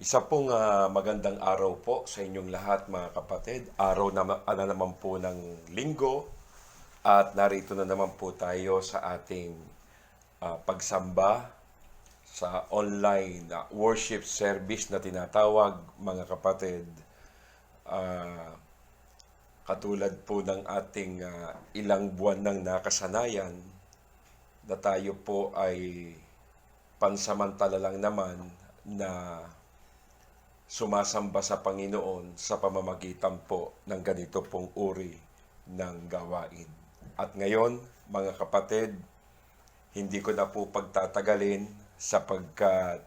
Isa pong magandang araw po sa inyong lahat mga kapatid. Araw na naman po ng linggo at narito na naman po tayo sa ating pagsamba sa online worship service na tinatawag mga kapatid. Ah, Katulad po ng ating ilang buwan ng nakasanayan na tayo po ay pansamantala lang naman na sumasamba sa Panginoon sa pamamagitan po ng ganito pong uri ng gawain. At ngayon, mga kapatid, hindi ko na po pagtatagalin sapagkat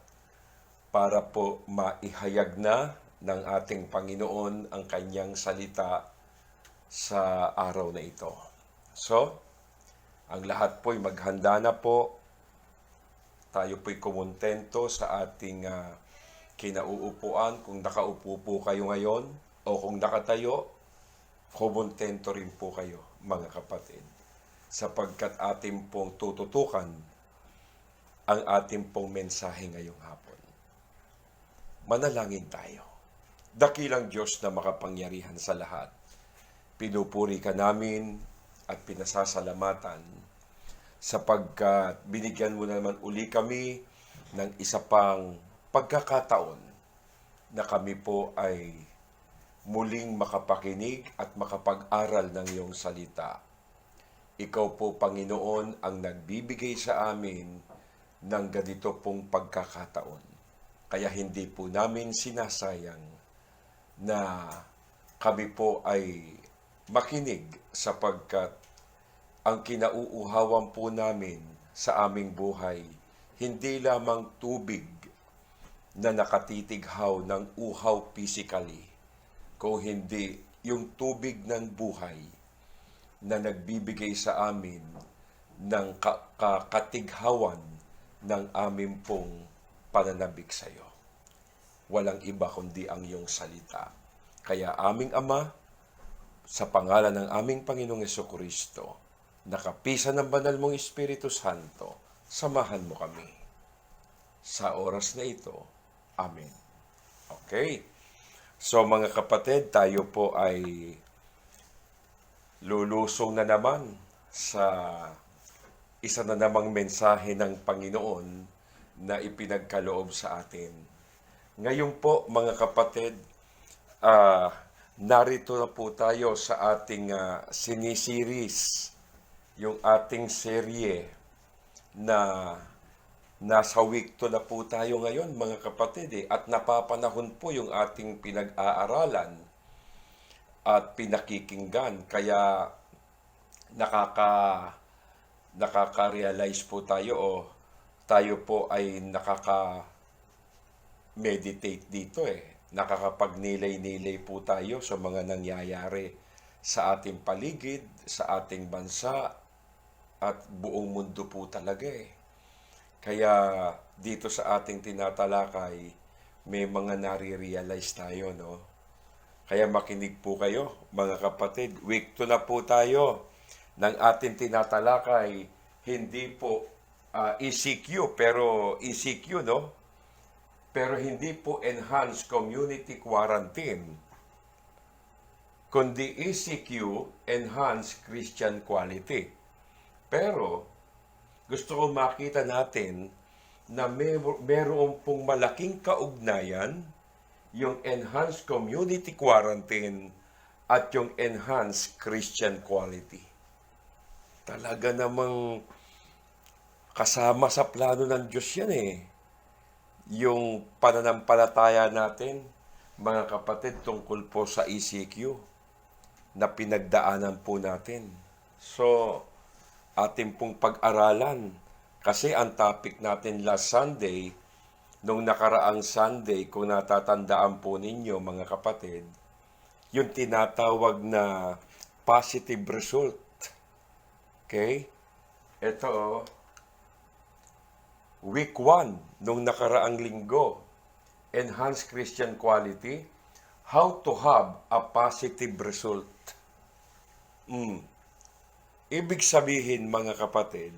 para po maihayag na ng ating Panginoon ang kanyang salita sa araw na ito. So, ang lahat po'y maghanda na po. Tayo po'y kumontento sa ating kinauupuan. Kung nakaupo po kayo ngayon o kung nakatayo, kumontento rin po kayo, mga kapatid. Sapagkat ating pong tututukan ang ating pong mensahe ngayong hapon. Manalangin tayo. Dakilang Diyos na makapangyarihan sa lahat, pinupuri ka namin at pinasasalamatan sapagkat binigyan mo naman uli kami ng isa pang pagkakataon na kami po ay muling makapakinig at makapag-aral ng iyong salita. Ikaw po, Panginoon, ang nagbibigay sa amin ng ganito pong pagkakataon. Kaya hindi po namin sinasayang na kami po ay makinig sapagkat ang kinauuhawan po namin sa aming buhay, hindi lamang tubig na nakatitighaw ng uhaw physically, kung hindi yung tubig ng buhay na nagbibigay sa amin ng katighawan ng aming pong pananabik sa iyo. Walang iba kundi ang iyong salita. Kaya aming Ama, sa pangalan ng aming Panginoong Jesucristo, nakapisan ng banal mong Espiritu Santo, samahan mo kami sa oras na ito. Amen. Okay. So mga kapatid, tayo po ay lulusong na naman sa isa na namang mensahe ng Panginoon na ipinagkaloob sa atin. Ngayon po mga kapatid, narito na po tayo sa ating sinisiris, yung ating serye na nasa week 2 na po tayo ngayon mga kapatid at napapanahon po yung ating pinag-aaralan at pinakikinggan, kaya nakaka-realize po tayo o tayo po ay nakaka-meditate dito nakakapagnilay-nilay po tayo sa mga nangyayari sa ating paligid, sa ating bansa at buong mundo po talaga Kaya dito sa ating tinatalakay, may mga nare-realize tayo, no? Kaya makinig po kayo, mga kapatid. Week 2 na po tayo ng ating tinatalakay. Hindi po ECQ, pero ECQ, no? Pero hindi po Enhanced Community Quarantine, kundi ECQ, Enhanced Christian Quality. Pero gusto ko makita natin na meron pong malaking kaugnayan yung Enhanced Community Quarantine at yung Enhanced Christian Quality. Talaga namang kasama sa plano ng Diyos yan Yung pananampalataya natin, mga kapatid, tungkol po sa ECQ na pinagdaanan po natin. So, ating pong pag-aralan. Kasi ang topic natin last Sunday, nung nakaraang Sunday, kung natatandaan po ninyo mga kapatid, yung tinatawag na positive result. Okay? Ito, week 1, nung nakaraang linggo, Enhanced Christian Quality, how to have a positive result. Ibig sabihin mga kapatid,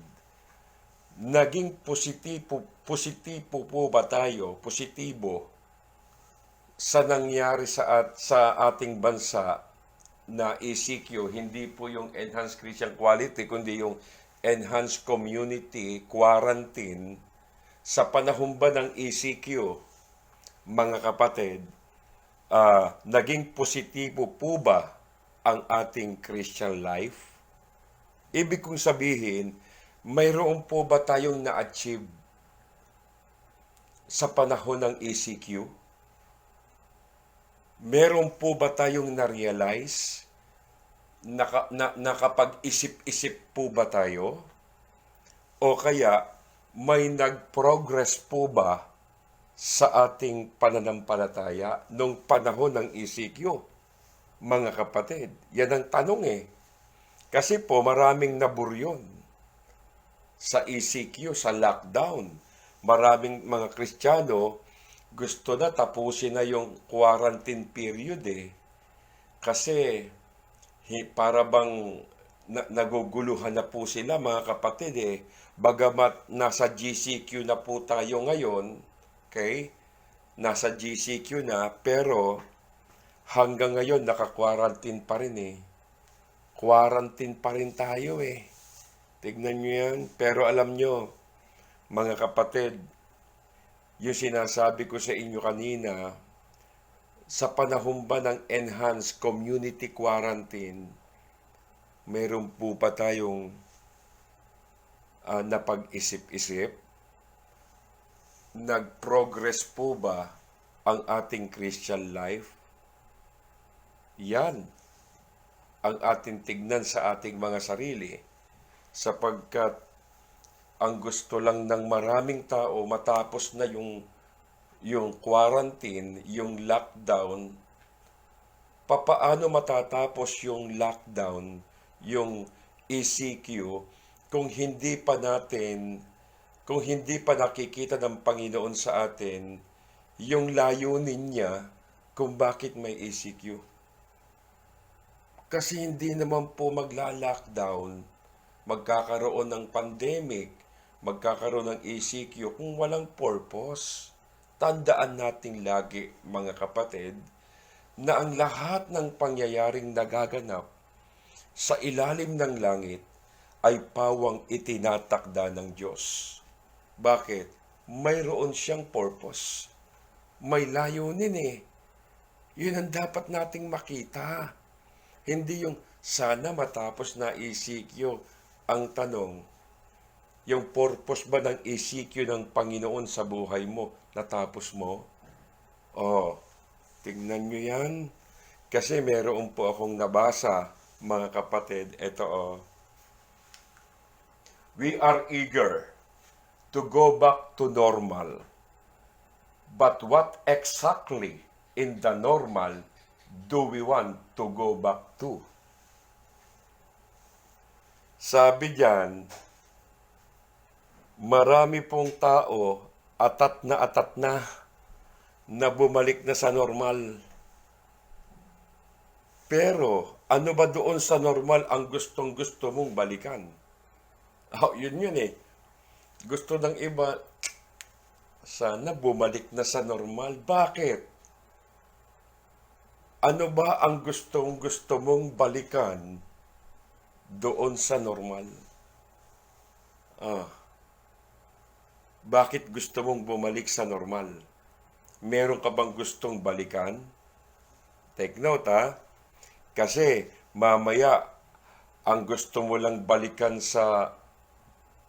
naging positibo po ba tayo, positibo sa nangyari sa ating bansa na ECQ, hindi po yung Enhanced Christian Quality, kundi yung Enhanced Community Quarantine. Sa panahon ba ng ECQ, mga kapatid, naging positibo po ba ang ating Christian life? Ibig kong sabihin, mayroon po ba tayong na-achieve sa panahon ng ECQ? Meron po ba tayong na-realize? Nakapag-isip-isip po ba tayo? O kaya may nag-progress po ba sa ating pananampalataya nung panahon ng ECQ? Mga kapatid, yan ang tanong eh. Kasi po maraming naburyon sa ECQ, sa lockdown. Maraming mga Kristiyano gusto na tapusin na yung quarantine period eh. Kasi para bang naguguluhan na po sila mga kapatid eh. Bagamat nasa GCQ na po tayo ngayon, okay? Nasa GCQ na, pero hanggang ngayon naka-quarantine pa rin eh. Quarantine pa rin tayo eh. Tignan nyo yan. Pero alam nyo, mga kapatid, yung sinasabi ko sa inyo kanina, sa panahon ba ng enhanced community quarantine, mayroon po pa tayong napag-isip-isip? Nag-progress po ba ang ating Christian life? Yan ang ating tignan sa ating mga sarili, sapagkat ang gusto lang ng maraming tao matapos na yung quarantine, yung lockdown. Papaano matatapos yung lockdown, yung ECQ, kung hindi pa nakikita ng Panginoon sa atin yung layunin niya kung bakit may ECQ. Kasi hindi naman po magla-lockdown, magkakaroon ng pandemic, magkakaroon ng ECQ kung walang purpose. Tandaan natin lagi, mga kapatid, na ang lahat ng pangyayaring nagaganap sa ilalim ng langit ay pawang itinatakda ng Diyos. Bakit? Mayroon siyang purpose. May layunin eh. Yun ang dapat nating makita. Hindi yung sana matapos na ECQ. Ang tanong, yung purpose ba ng ECQ ng Panginoon sa buhay mo, natapos mo? Tingnan nyo yan. Kasi meron po akong nabasa, mga kapatid. Ito We are eager to go back to normal. But what exactly in the normal do we want to go back to? Sabi diyan, marami pong tao atat na bumalik na sa normal. Pero ano ba doon sa normal ang gustong-gusto mong balikan? Yun eh. Gusto ng iba, sana bumalik na sa normal. Bakit? Ano ba ang gustong-gusto mong balikan doon sa normal? Bakit gusto mong bumalik sa normal? Meron ka bang gustong balikan? Take note kasi mamaya ang gusto mo lang balikan sa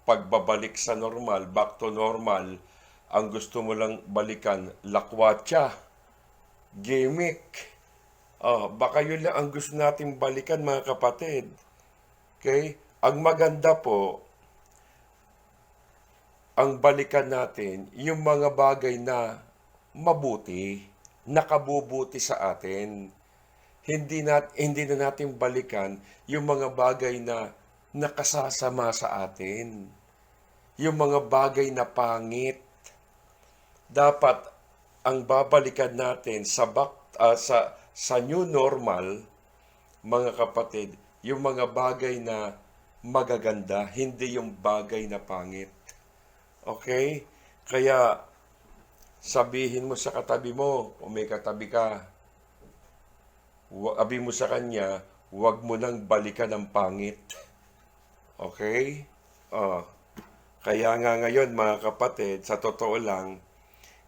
pagbabalik sa normal, back to normal, ang gusto mo lang balikan, lakwatsa, gimmick. Baka yun lang ang gusto nating balikan, mga kapatid. Okay? Ang maganda po, ang balikan natin, yung mga bagay na mabuti, nakabubuti sa atin. Hindi na natin balikan yung mga bagay na nakasasama sa atin. Yung mga bagay na pangit. Dapat ang babalikan natin sa new normal, mga kapatid, yung mga bagay na magaganda, hindi yung bagay na pangit. Okay? Kaya Sabihin mo sa katabi mo, kung may katabi ka, sabi mo sa kanya, huwag mo nang balikan ang pangit. Okay? Oh. Kaya nga ngayon mga kapatid, sa totoo lang,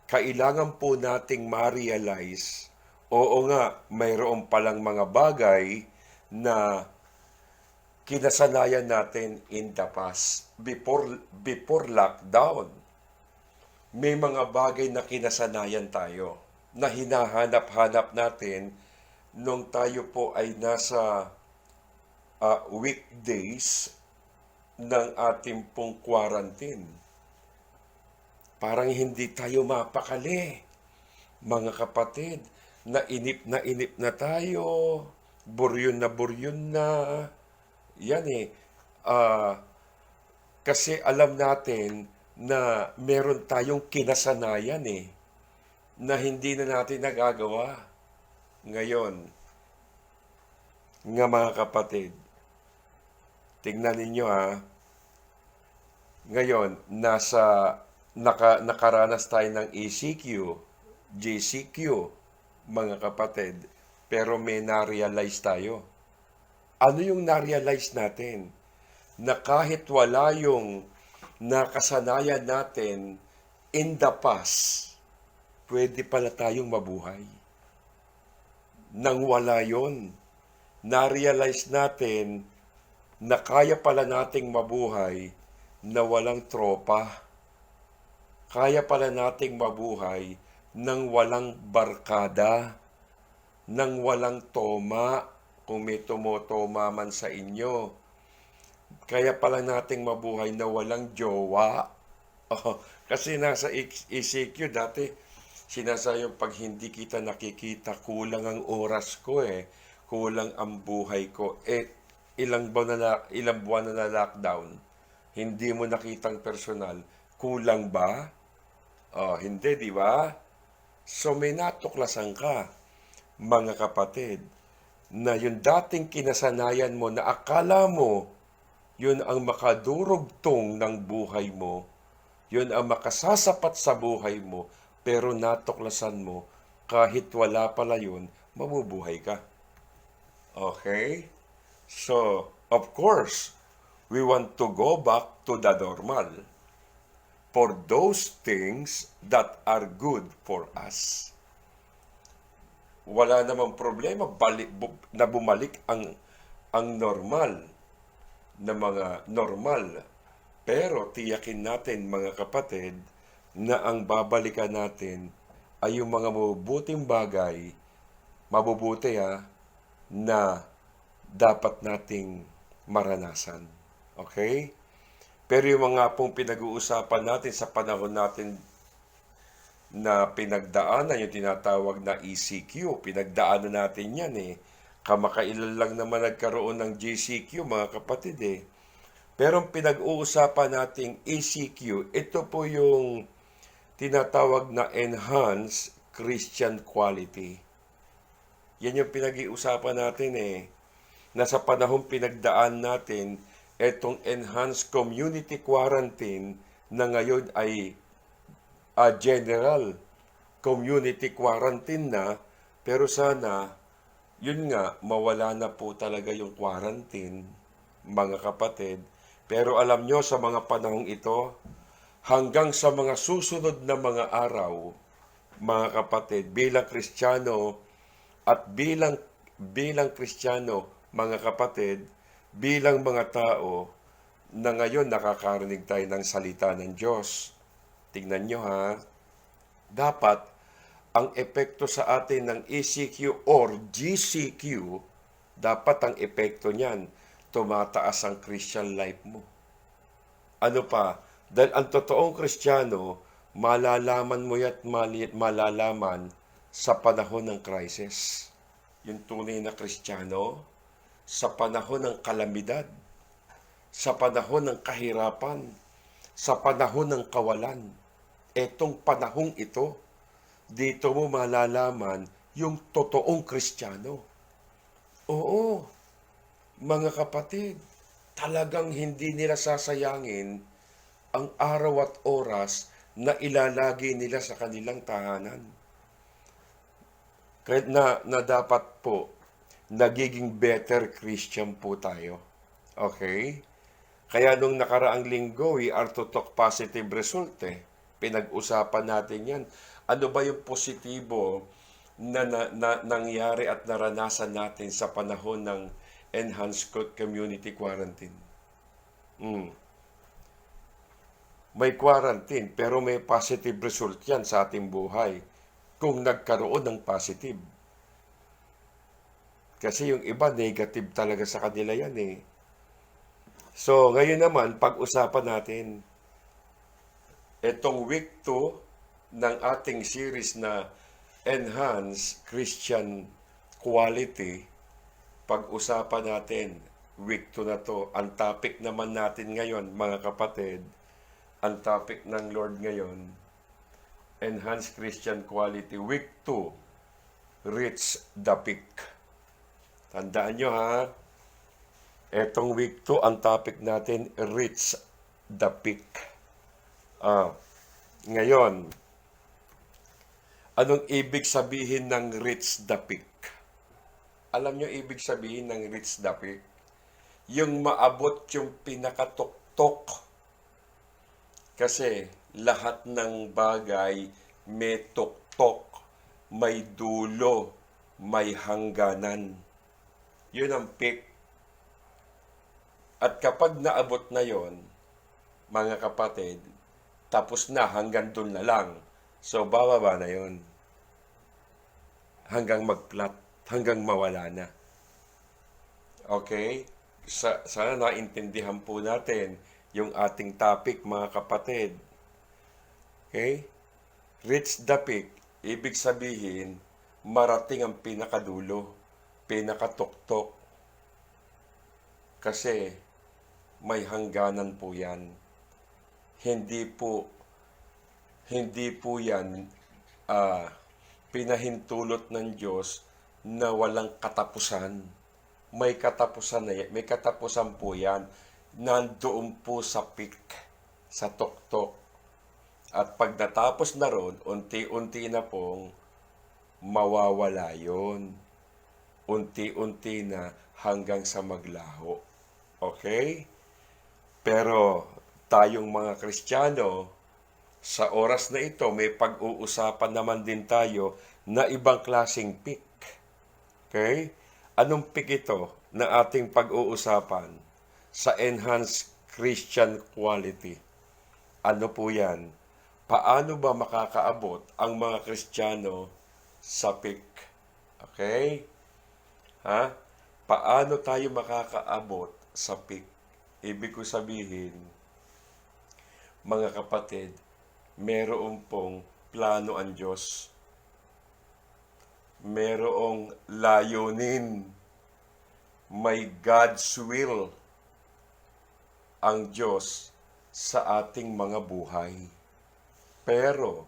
kailangan po nating ma-realize, oo nga, mayroon palang mga bagay na kinasanayan natin in the past, before lockdown. May mga bagay na kinasanayan tayo na hinahanap-hanap natin nung tayo po ay nasa weekdays ng ating pong quarantine. Parang hindi tayo mapakali, mga kapatid. Na inip na tayo, buryon na. Yan eh. Kasi alam natin na meron tayong kinasanayan eh, na hindi na natin nagagawa. Ngayon, nga mga kapatid, tingnan ninyo ha, ngayon, nakaranas tayo ng ECQ, JCQ, mga kapatid, pero may na-realize tayo. Ano yung na-realize natin? Na kahit wala yung nakasanayan natin in the past, pwede pala tayong mabuhay. Nang wala yon, na-realize natin na kaya pala nating mabuhay na walang tropa. Kaya pala nating mabuhay nang walang barkada, nang walang toma, kung may tumotoma man sa inyo. Kaya pala nating mabuhay na walang jowa. Oh, kasi nasa ECQ dati, sinasabi pag hindi kita nakikita, kulang ang oras ko eh. Kulang ang buhay ko. Ilang buwan na lockdown, hindi mo nakitang personal, kulang ba? Oh, hindi, di ba? So may natuklasan ka, mga kapatid, na yung dating kinasanayan mo na akala mo yun ang makadurugtong ng buhay mo, yun ang makasasapat sa buhay mo, pero natuklasan mo, kahit wala pala yun, mabubuhay ka. Okay? So, of course, we want to go back to the normal for those things that are good for us. Wala namang problema na bumalik ang normal na mga normal. Pero tiyakin natin mga kapatid na ang babalikan natin ay yung mga mabubuting bagay, mabubuti na dapat nating maranasan. Okay? Pero yung mga pong pinag-uusapan natin sa panahon natin na pinagdaanan, yung tinatawag na ECQ, pinagdaanan natin yan eh. Kamakailan lang naman nagkaroon ng JCQ, mga kapatid eh. Pero pinag-uusapan nating ECQ, ito po yung tinatawag na Enhanced Christian Quality. Yan yung pinag-uusapan natin eh. Nasa panahon pinagdaan natin, etong Enhanced Community Quarantine na ngayon ay general community quarantine na, pero sana, yun nga, mawala na po talaga yung quarantine, mga kapatid. Pero alam nyo, sa mga panahong ito, hanggang sa mga susunod na mga araw, mga kapatid, bilang Kristiyano at bilang Kristiyano, mga kapatid, bilang mga tao na ngayon nakakarinig tayo ng salita ng Diyos. Tingnan nyo ha, dapat ang epekto sa atin ng ECQ or GCQ, dapat ang epekto niyan, tumataas ang Christian life mo. Ano pa? Dahil ang totoong Kristiyano, malalaman mo at malalaman sa panahon ng crisis. Yung tunay na Kristiyano, sa panahon ng kalamidad, sa panahon ng kahirapan, sa panahon ng kawalan. Etong panahong ito, dito mo malalaman yung totoong Kristiyano. Oo, mga kapatid, talagang hindi nila sasayangin ang araw at oras na ilalagay nila sa kanilang tahanan. Kahit na dapat po, nagiging better Christian po tayo. Okay? Kaya nung nakaraang linggo, we are to talk positive result eh. Pinag-usapan natin yan. Ano ba yung positibo na nangyari at naranasan natin sa panahon ng enhanced community quarantine? May quarantine, pero may positive result yan sa ating buhay kung nagkaroon ng positive. Kasi yung iba, negative talaga sa kanila yan eh. So, ngayon naman, pag-usapan natin itong week 2 ng ating series na Enhance Christian Quality. Pag-usapan natin, week 2 na to. Ang topic naman natin ngayon, mga kapatid, ang topic ng Lord ngayon, Enhance Christian Quality, week 2, Reach the Peak. Tandaan nyo ha, etong week 2, ang topic natin, Reach the Peak. Ngayon, anong ibig sabihin ng Reach the Peak? Alam nyo ibig sabihin ng Reach the Peak? Yung maabot yung pinakatuktok. Kasi lahat ng bagay may tuktok, may dulo, may hangganan. Yun ang peak. At kapag naabot na yon, mga kapatid, tapos na, hanggang dun na lang. So, bababa na yon. Hanggang mag-flat, hanggang mawala na. Okay? Sana naintindihan po natin yung ating topic, mga kapatid. Okay? Reach the peak, ibig sabihin, marating ang pinakadulo, pinakatuktok. Kasi may hangganan po yan. Hindi po yan pinahintulot ng Diyos na walang katapusan. May katapusan na yan. May katapusan po yan. Nandoon po sa peak, sa tuktok. At pag natapos na ron, unti-unti na pong mawawala yon. Unti-unti na hanggang sa maglaho. Okay? Pero tayong mga Kristiyano, sa oras na ito, may pag-uusapan naman din tayo na ibang klaseng peak. Okay? Anong peak ito na ating pag-uusapan sa Enhanced Christian Quality? Ano po yan? Paano ba makakaabot ang mga Kristiyano sa peak? Okay? Ha? Paano tayo makakaabot sa peak? Ibig ko sabihin, mga kapatid, meron pong plano ang Diyos. Merong layunin. May God's will ang Diyos sa ating mga buhay. Pero,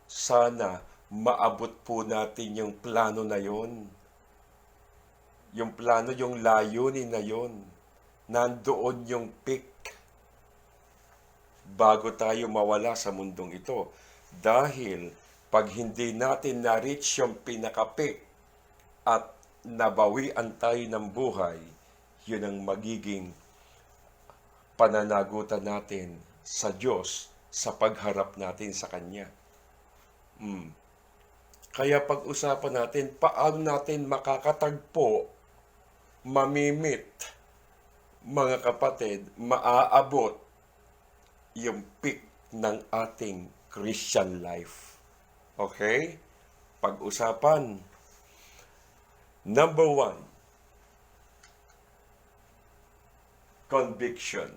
sana maabot po natin yung plano na yon. Yung plano, yung layunin na yon. Nandoon yung peak bago tayo mawala sa mundong ito. Dahil pag hindi natin na-reach yung pinaka-peak at nabawian tayo ng buhay, yun ang magiging pananagutan natin sa Diyos sa pagharap natin sa Kanya. Kaya pag-usapan natin, paano natin makakatagpo, mamimit, mga kapatid, maaabot yung peak ng ating Christian life. Okay? Pag-usapan. Number 1, conviction.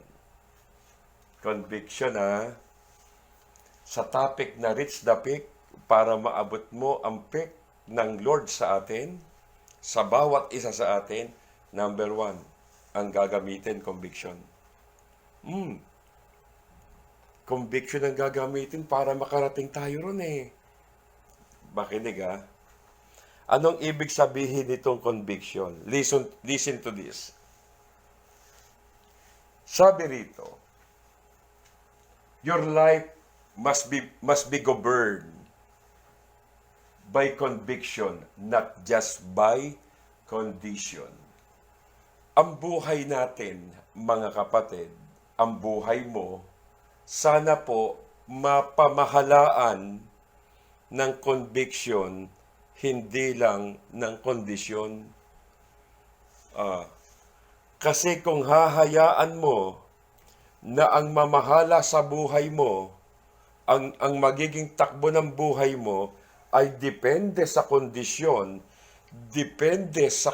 Conviction sa topic na reach the peak, para maabot mo ang peak ng Lord sa atin, sa bawat isa sa atin, number 1, ang gagamitin, conviction. Conviction ang gagamitin para makarating tayo ron eh. Makinig Anong ibig sabihin nitong conviction? Listen to this. Sabi rito, your life must be governed by conviction, not just by condition. Ang buhay natin, mga kapatid, ang buhay mo, sana po mapamahalaan ng conviction, hindi lang ng kondisyon. Kasi kung hahayaan mo na ang mamahala sa buhay mo, ang magiging takbo ng buhay mo ay depende sa kondisyon, depende sa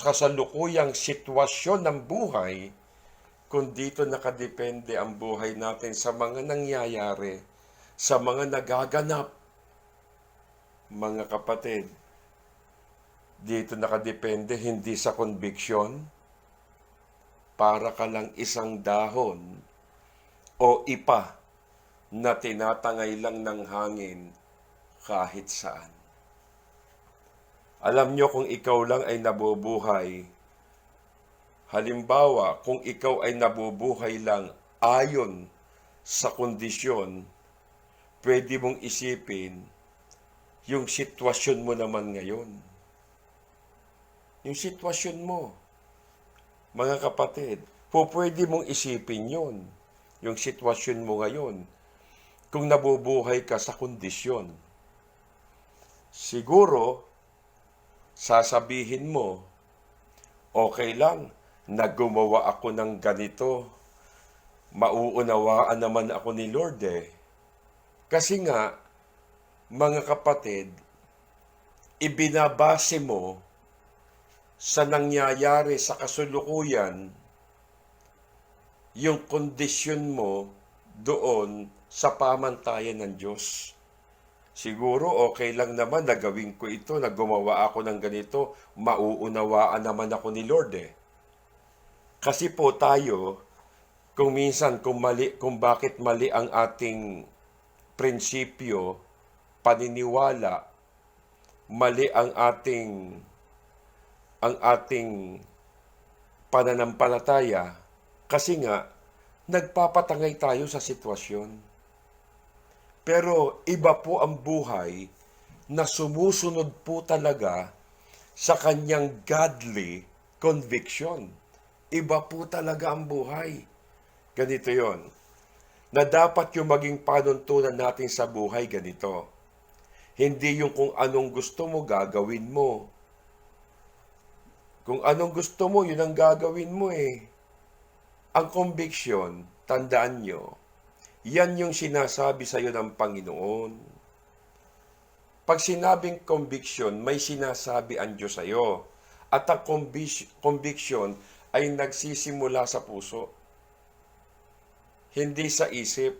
kasalukuyang sitwasyon ng buhay, kung dito nakadepende ang buhay natin sa mga nangyayari, sa mga nagaganap, mga kapatid, dito nakadepende hindi sa conviction, para ka lang isang dahon o ipa na tinatangay lang ng hangin kahit saan. Alam nyo, kung ikaw lang ay nabubuhay, halimbawa, kung ikaw ay nabubuhay lang ayon sa kondisyon, pwede mong isipin yung sitwasyon mo naman ngayon. Yung sitwasyon mo, mga kapatid, pwede mong isipin yun, yung sitwasyon mo ngayon, kung nabubuhay ka sa kondisyon. Siguro, sasabihin mo, okay lang, naggumawa ako ng ganito, mauunawaan naman ako ni Lord eh. Kasi nga, mga kapatid, ibinabase mo sa nangyayari sa kasulukuyan yung kondisyon mo doon sa pamantayan ng Diyos. Siguro okay lang naman na gawin ko ito, na gumawa ako ng ganito, mauunawaan naman ako ni Lord eh. Kasi po tayo, kung minsan, kung bakit mali ang ating prinsipyo, paniniwala, mali ang ating pananampalataya, kasi nga, nagpapatangay tayo sa sitwasyon. Pero iba po ang buhay na sumusunod po talaga sa kanyang godly conviction. Iba po talaga ang buhay. Ganito yon. Na dapat yung maging panuntunan natin sa buhay ganito. Hindi yung kung anong gusto mo, gagawin mo. Kung anong gusto mo, yun ang gagawin mo eh. Ang conviction, tandaan nyo, yan yung sinasabi sa iyo ng Panginoon. Pag sinabing conviction, may sinasabi ang Diyos sa iyo. At ang conviction ay nagsisimula sa puso. Hindi sa isip.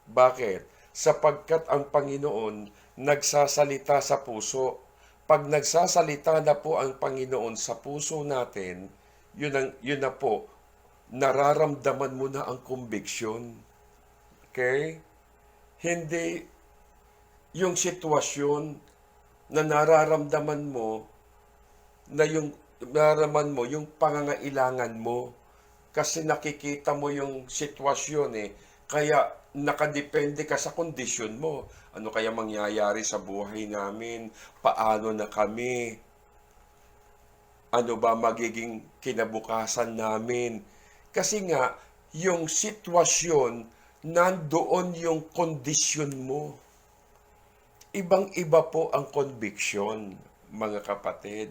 Bakit? Sapagkat ang Panginoon nagsasalita sa puso. Pag nagsasalita na po ang Panginoon sa puso natin, yun na po, nararamdaman mo na ang conviction. Okay? Hindi yung sitwasyon na nararamdaman mo, yung pangangailangan mo. Kasi nakikita mo yung sitwasyon eh. Kaya nakadepende ka sa kondisyon mo. Ano kaya mangyayari sa buhay namin? Paano na kami? Ano ba magiging kinabukasan namin? Kasi nga, yung sitwasyon, nandoon yung kondisyon mo. Ibang-iba po ang conviction, mga kapatid.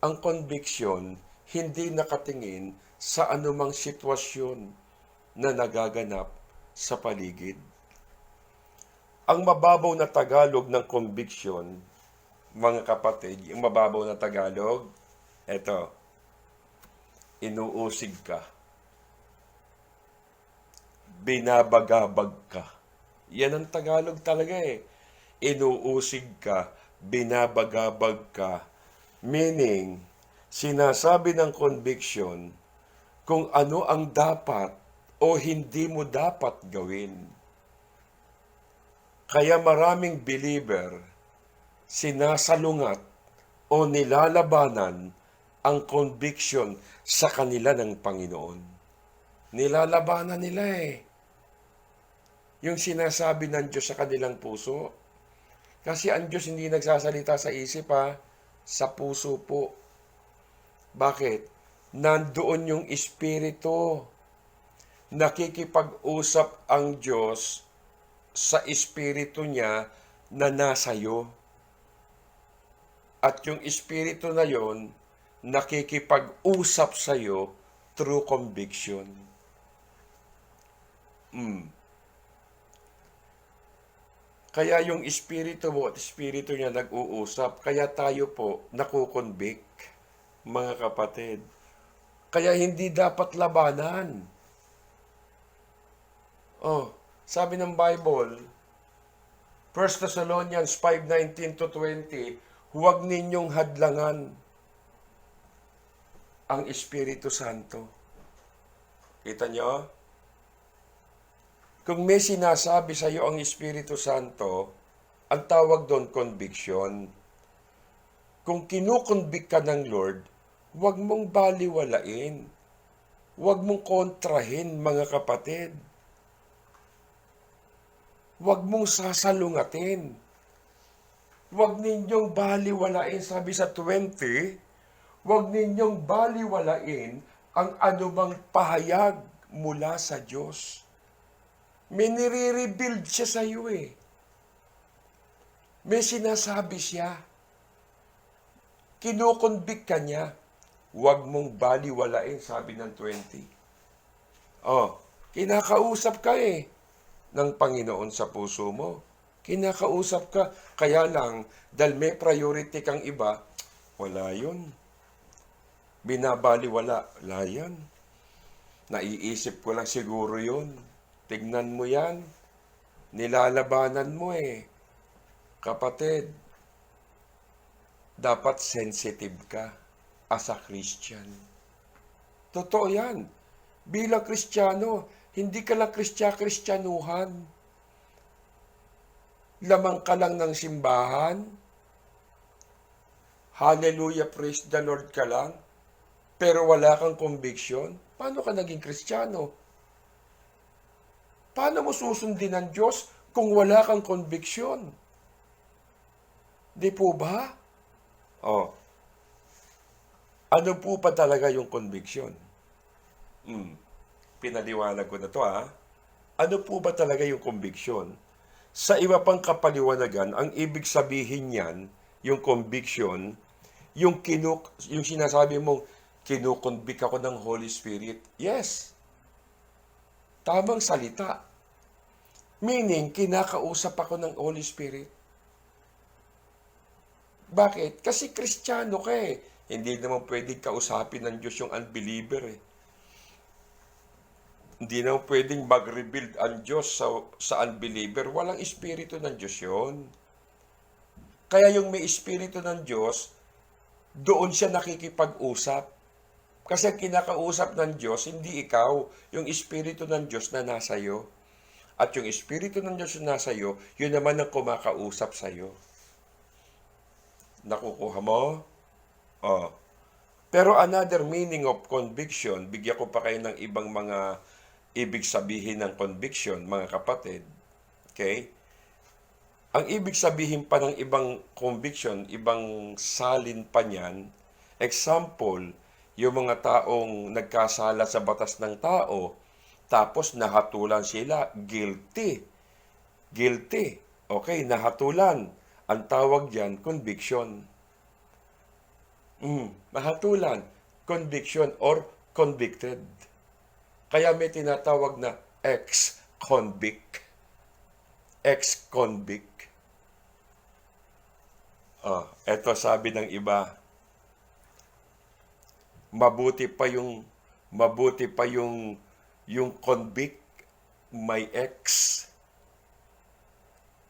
Ang conviction, hindi nakatingin sa anumang sitwasyon na nagaganap sa paligid. Ang mababaw na Tagalog ng conviction, mga kapatid, yung mababaw na Tagalog, eto, inuusig ka, binabagabag ka. Yan ang Tagalog talaga eh. Inuusig ka, binabagabag ka. Meaning, sinasabi ng conviction kung ano ang dapat o hindi mo dapat gawin. Kaya maraming believer, sinasalungat o nilalabanan ang conviction sa kanila ng Panginoon. Nilalabanan nila eh. yung sinasabi ng Diyos sa kanilang puso. Kasi ang Diyos hindi nagsasalita sa isip sa puso po. Bakit? Nandoon yung Espiritu. Nakikipag-usap ang Diyos sa Espiritu niya na nasayo. At yung Espiritu na yon, nakikipag-usap sa'yo through conviction. Kaya yung Espiritu mo at Espiritu niya nag-uusap, kaya tayo po nakukonvict, mga kapatid. Kaya hindi dapat labanan. Sabi ng Bible, 1 Thessalonians 5:19-20, huwag ninyong hadlangan ang Espiritu Santo. Kita nyo? Kung may sinasabi sa iyo ang Espiritu Santo, ang tawag doon conviction. Kung kinukonvict ka ng Lord, huwag mong baliwalain. Huwag mong kontrahin, mga kapatid. Huwag mong sasalungatin. Huwag ninyong baliwalain, sabi sa 20, huwag ninyong baliwalain ang anumang pahayag mula sa Diyos. May nire-rebuild siya sa iyo May sinasabi siya. Kinukonvict ka niya. Huwag mong baliwalain, sabi ng 20. Kinakausap ka ng Panginoon sa puso mo. Kinakausap ka. Kaya lang, dahil may priority kang iba, wala yun. Binabaliwala, wala yan. Naiisip ko lang siguro yun. Tignan mo yan. Nilalabanan mo Kapatid, dapat sensitive ka as a Christian. Totoo yan. Bilang Kristiyano, hindi ka lang Kristyanuhan. Lamang ka lang ng simbahan. Hallelujah, praise the Lord ka lang. Pero wala kang conviction. Paano ka naging Kristiyano? Paano mo susundin ang Diyos kung wala kang conviction? Di po ba? Ano po pa talaga yung conviction? Pinaliwanag ko na to Ano po ba talaga yung conviction? Sa iba pang kapaliwanagan, ang ibig sabihin niyan, yung conviction, yung sinasabi mong kinukonvict ako ng Holy Spirit. Yes. Tamang salita. Meaning, kinakausap ako ng Holy Spirit. Bakit? Kasi Kristiyano ka Hindi naman pwedeng kausapin ng Diyos yung unbeliever Hindi naman pwedeng mag-rebuild ang Diyos sa unbeliever. Walang Espiritu ng Diyos yun. Kaya yung may Espiritu ng Diyos, doon siya nakikipag-usap. Kasi ang kinakausap ng Diyos, hindi ikaw, yung Espiritu ng Diyos na nasa iyo. At yung Espiritu ng Diyos na nasa iyo, yun naman ang kumakausap sa iyo. Nakukuha mo? Pero another meaning of conviction, bigyan ko pa kayo ng ibang mga ibig sabihin ng conviction, mga kapatid. Okay? Ang ibig sabihin pa ng ibang conviction, ibang salin pa niyan, example, yung mga taong nagkasala sa batas ng tao, tapos nahatulan sila, guilty. Guilty. Okay, nahatulan. Ang tawag diyan, conviction. Nahatulan, conviction or convicted. Kaya may tinatawag na ex-convict. Ex-convict. Eto sabi ng iba, mabuti pa yung convict may ex.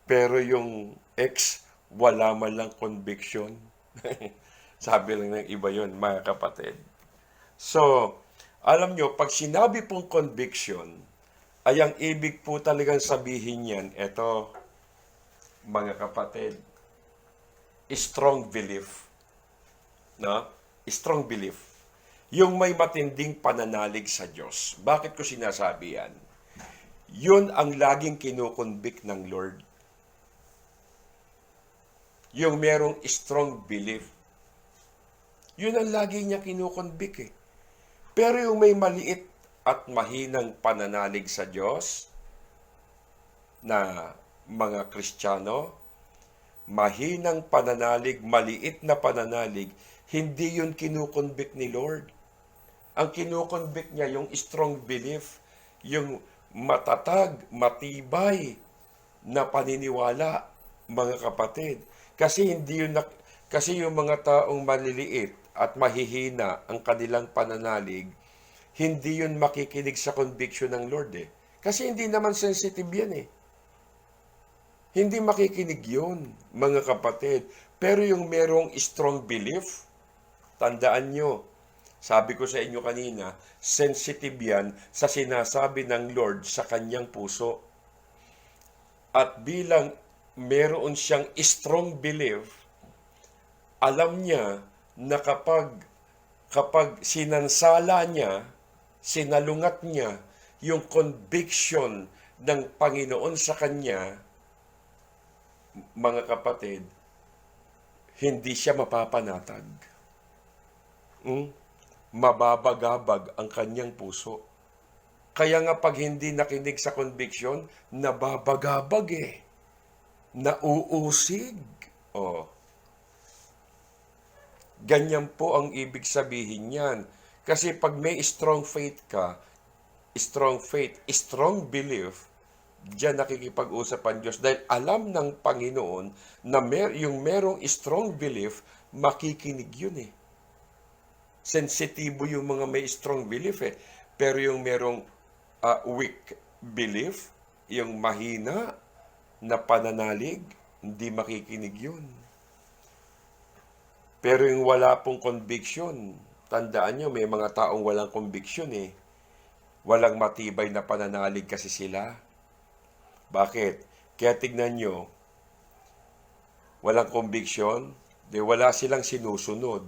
Pero yung ex wala man lang conviction. Sabi lang ng iba yon, mga kapatid. So, alam nyo, pag sinabi pong conviction, ay ang ibig po talagang sabihin yan, eto, mga kapatid, strong belief. No? Strong belief. Yung may matinding pananalig sa Diyos. Bakit ko sinasabi yan? Yun ang laging kinukonvict ng Lord. Yung merong strong belief. Yun ang lagi niya kinukonvict eh. Pero yung may maliit at mahinang pananalig sa Diyos na mga Kristiyano, mahinang pananalig, maliit na pananalig, hindi yun kinukonvict ni Lord. Ang kinukonvict niya yung strong belief, yung matatag, matibay na paniniwala, mga kapatid. Kasi kasi yung mga taong maliliit at mahihina ang kanilang pananalig, hindi yun makikinig sa conviction ng Lord eh. Kasi hindi naman sensitive yan eh. Hindi makikinig yun, mga kapatid. Pero yung merong strong belief, tandaan nyo, sabi ko sa inyo kanina, sensitive yan sa sinasabi ng Lord sa kanyang puso. At bilang meron siyang strong belief, alam niya na kapag sinansala niya, sinalungat niya yung conviction ng Panginoon sa kanya, mga kapatid, hindi siya mapapanatag. Mababagabag ang kanyang puso. Kaya nga pag hindi nakinig sa conviction, nababagabag eh. Nauusig. Ganyan po ang ibig sabihin niyan. Kasi pag may strong faith ka, strong belief, diyan nakikipag-usap ang Diyos. Dahil alam ng Panginoon na yung merong strong belief, makikinig yun eh. Sensitibo yung mga may strong belief eh. Pero yung merong weak belief, yung mahina na pananalig, hindi makikinig yun. Pero yung wala pong conviction, tandaan nyo, may mga taong walang conviction eh. Walang matibay na pananalig kasi sila. Bakit? Kaya tignan nyo, walang conviction, wala silang sinusunod,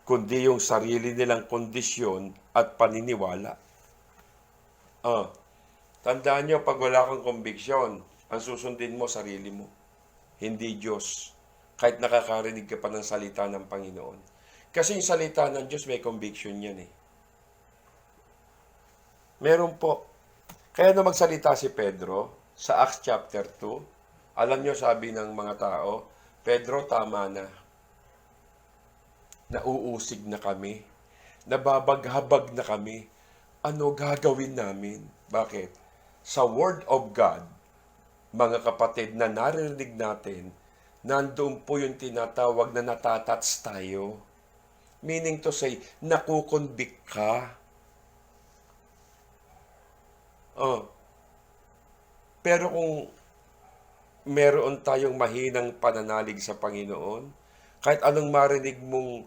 kundi yung sarili nilang kondisyon at paniniwala. Tandaan nyo, pag wala kang conviction, ang susundin mo, sarili mo. Hindi Diyos. Kahit nakakarinig ka pa ng salita ng Panginoon. Kasi yung salita ng Diyos, may conviction yan eh. Meron po. Kaya na magsalita si Pedro sa Acts chapter 2. Alam nyo, sabi ng mga tao, Pedro, tama na. Nauusig na kami. Nababaghabag na kami. Ano gagawin namin? Bakit? Sa Word of God, mga kapatid, na narinig natin, nandoon po yung tinatawag na natatats tayo. Meaning to say, nakukonvict ka. Pero kung meron tayong mahinang pananalig sa Panginoon, kahit anong marinig mong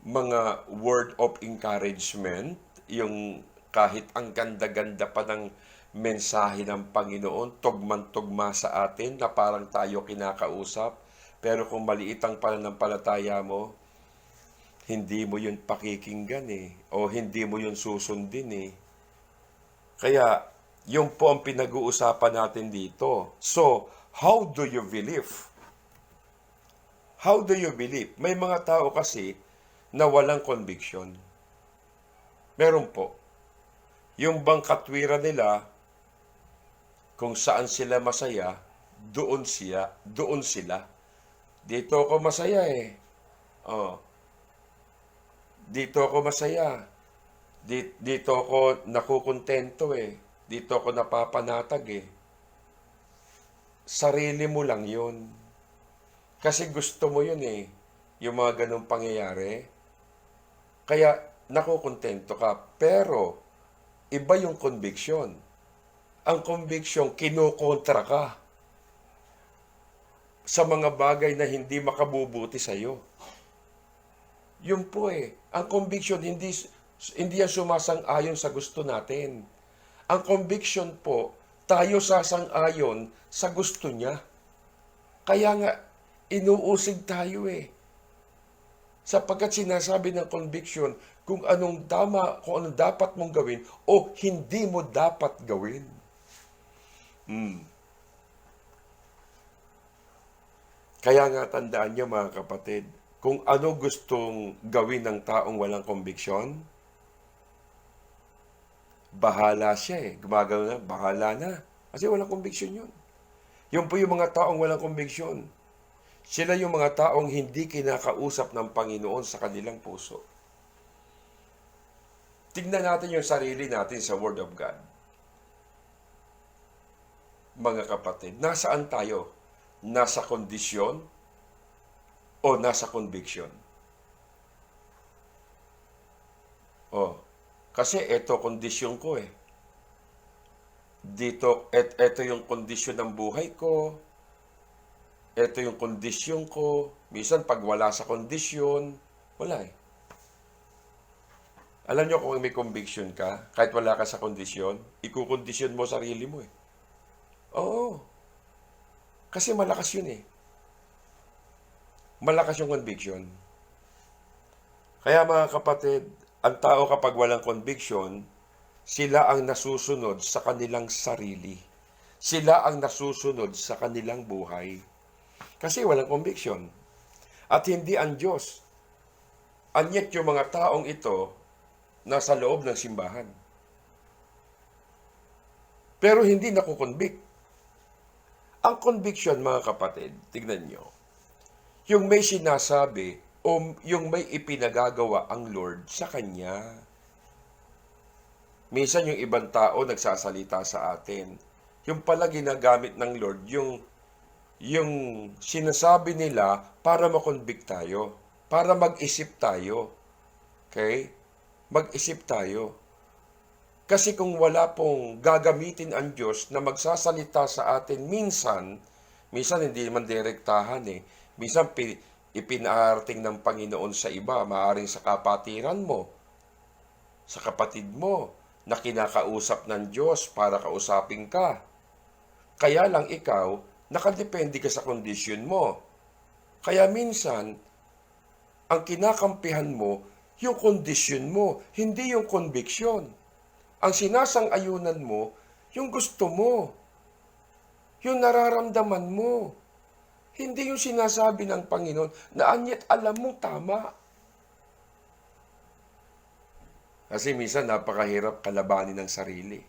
mga word of encouragement, yung kahit ang ganda-ganda pa ng mensahe ng Panginoon, tugman-tugma sa atin na parang tayo kinakausap, pero kung maliit ang pananampalataya mo, hindi mo yun pakikinggan eh, o hindi mo yun susundin eh. Kaya, yun po ang pinag-uusapan natin dito. So, how do you believe? How do you believe? May mga tao kasi na walang conviction. Meron po. Yung bang katwiran nila, kung saan sila masaya, doon sila. Dito ako masaya eh. Dito ako masaya. Dito ako nakukontento eh. Dito ako napapanatag eh. Sarili mo lang yun. Kasi gusto mo yun eh. Yung mga ganong pangyayari. Kaya nakukontento ka. Pero, iba yung conviction. Ang conviction, kinukontra ka sa mga bagay na hindi makabubuti sa'yo. Yun po eh. Ang conviction, hindi yan sumasang-ayon sa gusto natin. Ang conviction po, tayo sasang-ayon sa gusto niya. Kaya nga, inuusig tayo eh. Sapagkat sinasabi ng conviction kung anong tama, kung anong dapat mong gawin o hindi mo dapat gawin. Kaya nga tandaan niyo mga kapatid, kung ano gustong gawin ng taong walang konbiksyon, bahala siya eh. Gumagano na, bahala na. Kasi walang konbiksyon yun. Yun po yung mga taong walang konbiksyon. Sila yung mga taong hindi kinakausap ng Panginoon sa kanilang puso. Tignan natin yung sarili natin sa Word of God. Mga kapatid, nasaan tayo? Nasa kondisyon o nasa conviction? Kasi eto kondisyon ko eh. Dito, eto yung kondisyon ng buhay ko. Eto yung kondisyon ko. Minsan pag wala sa kondisyon, wala eh. Alam nyo kung may conviction ka, kahit wala ka sa kondisyon, ikukondisyon mo sarili mo eh. Oo. Kasi malakas yun eh. Malakas yung conviction. Kaya mga kapatid, ang tao kapag walang conviction, sila ang nasusunod sa kanilang sarili. Sila ang nasusunod sa kanilang buhay. Kasi walang conviction. At hindi ang Diyos. Anyat yung mga taong ito, nasa loob ng simbahan. Pero hindi nakukonvict. Ang conviction, mga kapatid, tignan nyo, yung may sinasabi o yung may ipinagagawa ang Lord sa Kanya. Minsan yung ibang tao nagsasalita sa atin. Yung pala ginagamit ng Lord, yung sinasabi nila para makonvict tayo, para mag-isip tayo. Okay? Mag-isip tayo. Kasi kung wala pong gagamitin ang Diyos na magsasalita sa atin minsan hindi naman direktahan eh. Minsan ipinaarating ng Panginoon sa iba, maaaring sa kapatiran mo, sa kapatid mo, na kinakausap ng Diyos para kausapin ka. Kaya lang ikaw, nakadepende ka sa kondisyon mo. Kaya minsan, ang kinakampihan mo, yung kondisyon mo, hindi yung conviction. Ang sinasang-ayunan mo, yung gusto mo, yung nararamdaman mo. Hindi yung sinasabi ng Panginoon na anyat alam mo tama. Kasi minsan napakahirap kalabanin ng sarili.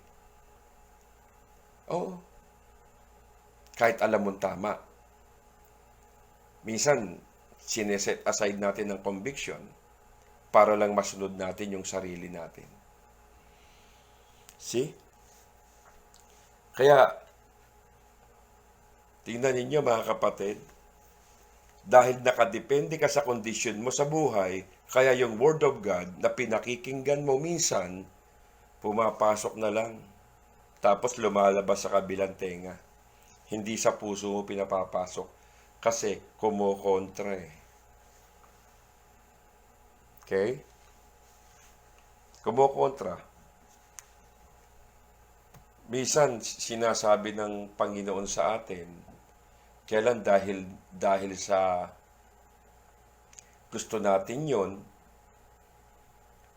Oo. Kahit alam mo tama. Minsan, sineset aside natin ng conviction para lang masunod natin yung sarili natin. See? Kaya, tingnan ninyo mga kapatid, dahil nakadepende ka sa kondisyon mo sa buhay, kaya yung Word of God na pinakikinggan mo minsan, pumapasok na lang, tapos lumalabas sa kabilang tenga. Hindi sa puso mo pinapapasok, kasi kumokontra eh. Okay? Kumokontra. Minsan sinasabi ng Panginoon sa atin, kailan dahil sa gusto natin yon,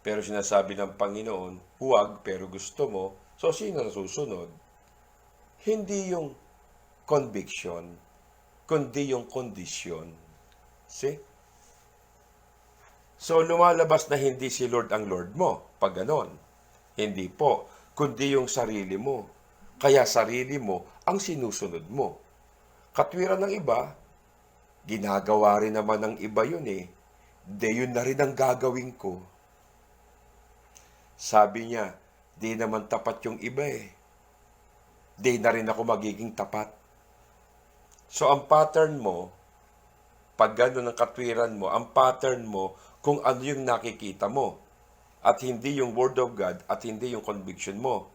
pero sinasabi ng Panginoon, huwag pero gusto mo, so sino nasusunod? Hindi yung conviction, kundi yung kondisyon. See? So lumalabas na hindi si Lord ang Lord mo, pag ganon. Hindi po, kundi yung sarili mo. Kaya sarili mo ang sinusunod mo. Katwiran ng iba, ginagawa rin naman ng iba yun eh. Yun na rin ang gagawin ko. Sabi niya, di naman tapat yung iba eh. Di na rin ako magiging tapat. So ang pattern mo, pag gano'n ang katwiran mo, ang pattern mo kung ano yung nakikita mo. At hindi yung Word of God at hindi yung conviction mo.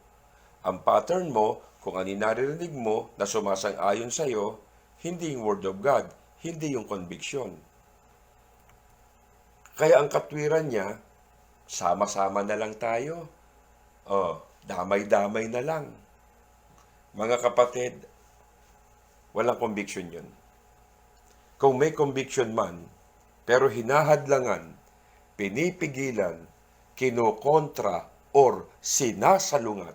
Ang pattern mo, kung ano yung naririnig mo na sumasang-ayon sa'yo, hindi yung Word of God, hindi yung conviction. Kaya ang katwiran niya, sama-sama na lang tayo. Damay-damay na lang. Mga kapatid, walang conviction yun. Kung may conviction man, pero hinahadlangan, pinipigilan, kinokontra, or sinasalungat,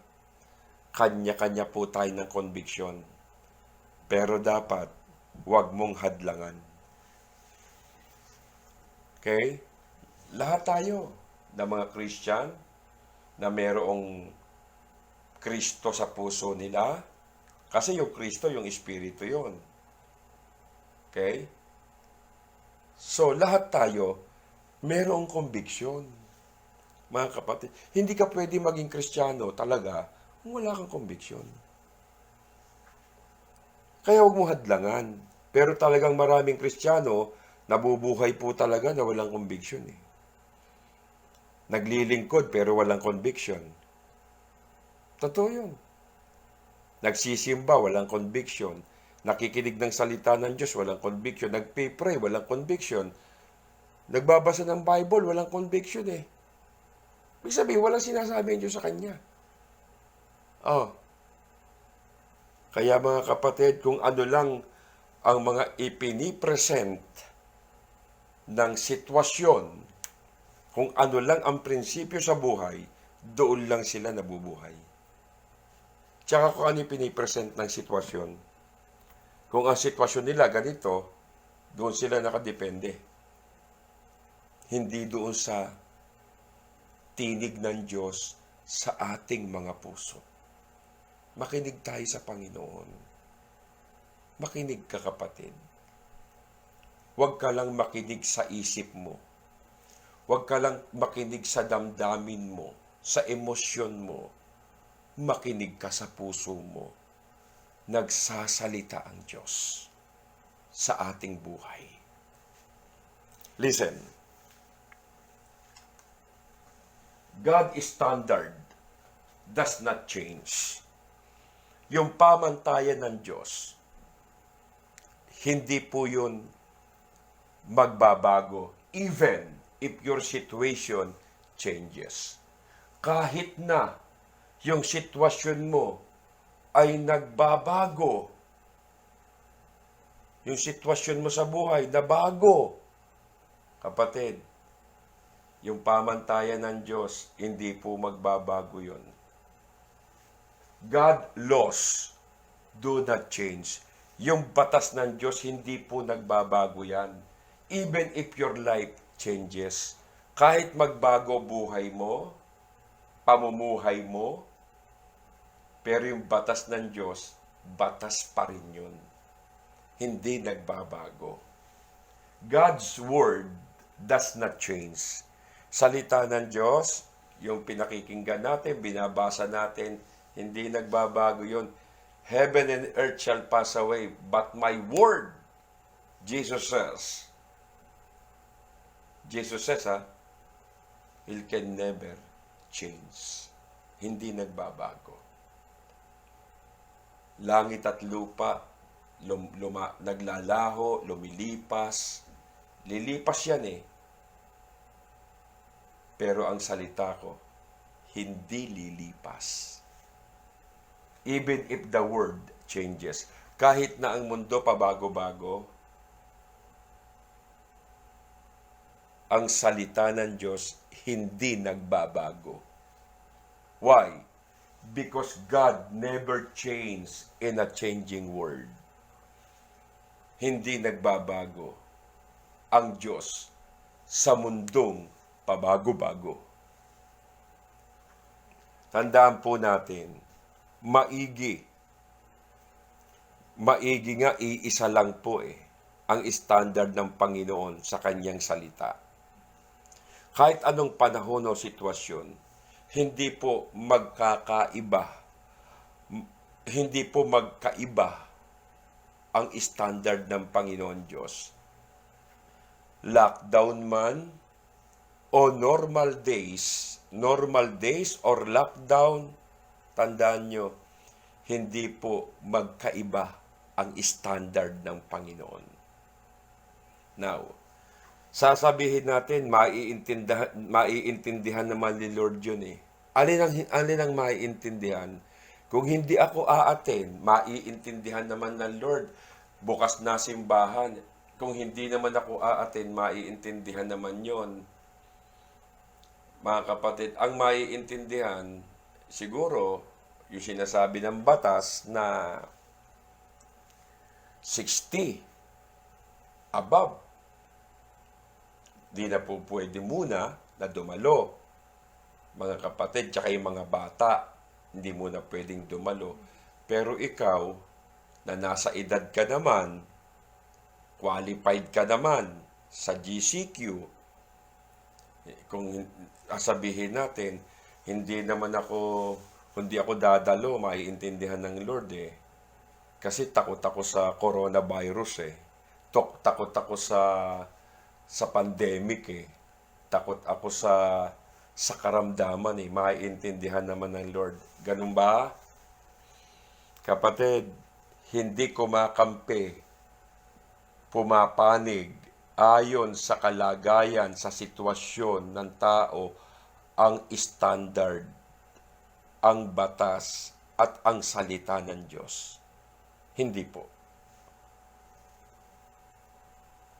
Kanya-kanya po tayo ng conviction. Pero dapat, huwag mong hadlangan. Okay? Lahat tayo na mga Christian na mayroong Kristo sa puso nila. Kasi yung Kristo, yung Espiritu yon. Okay? So, lahat tayo, mayroong conviction. Mga kapatid, hindi ka pwede maging Kristiyano talaga kung wala kang conviction. Kaya huwag mo hadlangan. Pero talagang maraming Kristiyano, nabubuhay po talaga na walang conviction. Naglilingkod pero walang conviction. Totoo yun. Nagsisimba, walang conviction. Nakikinig ng salita ng Diyos, walang conviction. Nagpipray, walang conviction. Nagbabasa ng Bible, walang conviction eh. Ibig sabihin, walang sinasabi ang Diyos sa kanya. Kaya mga kapatid, kung ano lang ang mga ipinipresent ng sitwasyon, kung ano lang ang prinsipyo sa buhay, doon lang sila nabubuhay. Tsaka kung ano ipinipresent ng sitwasyon, kung ang sitwasyon nila ganito, doon sila nakadepende. Hindi doon sa tinig ng Diyos sa ating mga puso. Makinig tayo sa Panginoon. Makinig ka, kapatid. Huwag ka lang makinig sa isip mo. Huwag ka lang makinig sa damdamin mo, sa emosyon mo. Makinig ka sa puso mo. Nagsasalita ang Diyos sa ating buhay. Listen. God's standard does not change. Yung pamantayan ng Diyos, hindi po yun magbabago even if your situation changes. Kahit na yung sitwasyon mo ay nagbabago, yung sitwasyon mo sa buhay na bago, kapatid, yung pamantayan ng Diyos, hindi po magbabago yun. God laws do not change. Yung batas ng Diyos, hindi po nagbabago yan. Even if your life changes, kahit magbago buhay mo, pamumuhay mo, pero yung batas ng Diyos, batas pa rin yun. Hindi nagbabago. God's word does not change. Salita ng Diyos, yung pinakikinggan natin, binabasa natin, hindi nagbabago yun. Heaven and earth shall pass away, but my word, Jesus says, it can never change. Hindi nagbabago. Langit at lupa, naglalaho, lumilipas. Lilipas yan eh. Pero ang salita ko, hindi lilipas. Even if the word changes. Kahit na ang mundo pabago-bago, ang salita ng Diyos hindi nagbabago. Why? Because God never changed in a changing world. Hindi nagbabago ang Diyos sa mundong pabago-bago. Tandaan po natin, maigi nga, iisa lang po ang standard ng Panginoon sa kanyang salita. Kahit anong panahon o sitwasyon, hindi po magkaiba ang standard ng Panginoon Diyos. Lockdown man o normal days or lockdown, tandaan nyo, hindi po magkaiba ang standard ng Panginoon. Now, sasabihin natin, maiintindihan naman ni Lord yun eh. Alin ang maiintindihan? Kung hindi ako aaten, maiintindihan naman ng Lord. Bukas na simbahan. Kung hindi naman ako aaten, maiintindihan naman yon. Mga kapatid, ang maiintindihan, siguro, yung sinasabi ng batas na 60 above, di na po pwede muna na dumalo. Mga kapatid, tsaka yung mga bata, hindi muna pwedeng dumalo. Pero ikaw, na nasa edad ka naman, qualified ka naman sa GCQ, kung sabihin natin, hindi ako dadalo, maiintindihan ng Lord eh. Kasi takot ako sa coronavirus eh. Takot ako sa pandemic eh. Takot ako sa karamdaman eh. Maiintindihan naman ng Lord. Ganun ba? Kapatid, hindi kumakampi, pumapanig ayon sa kalagayan, sa sitwasyon ng tao, ang standard, ang batas, at ang salita ng Diyos. Hindi po.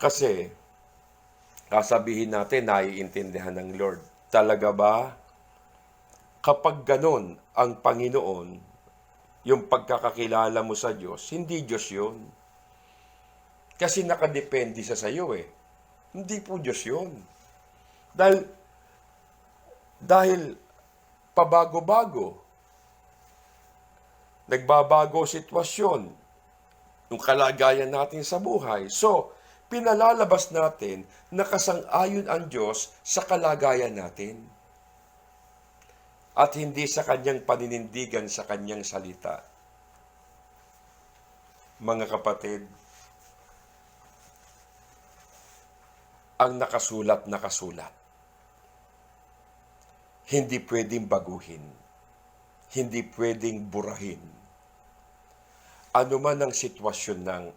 Kasi, sasabihin natin, naiintindihan ng Lord. Talaga ba? Kapag ganon ang Panginoon, yung pagkakakilala mo sa Diyos, hindi Diyos yun. Kasi nakadepende sa sayo eh. Hindi po Diyos yun. Dahil pabago-bago, nagbabago sitwasyon, yung kalagayan natin sa buhay. So, pinalalabas natin na kasang-ayon ang Diyos sa kalagayan natin. At hindi sa kanyang paninindigan sa kanyang salita. Mga kapatid, ang nakasulat. Hindi pwedeng baguhin. Hindi pwedeng burahin. Ano man ang sitwasyon ng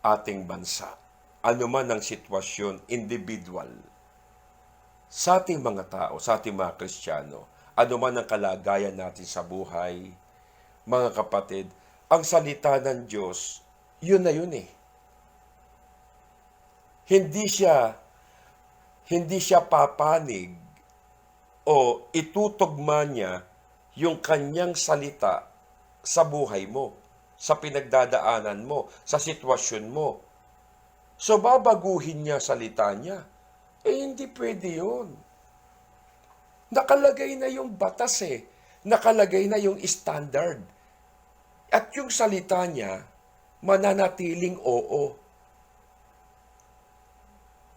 ating bansa, ano man ang sitwasyon individual, sa ating mga tao, sa ating mga Kristiyano, ano man ang kalagayan natin sa buhay, mga kapatid, ang salita ng Diyos, yun na yun eh. Hindi siya papanig o itutugma niya yung kanyang salita sa buhay mo, sa pinagdadaanan mo, sa sitwasyon mo. So, babaguhin niya salita niya. Hindi pwede yun. Nakalagay na yung batas eh. Nakalagay na yung standard. At yung salita niya, mananatiling oo.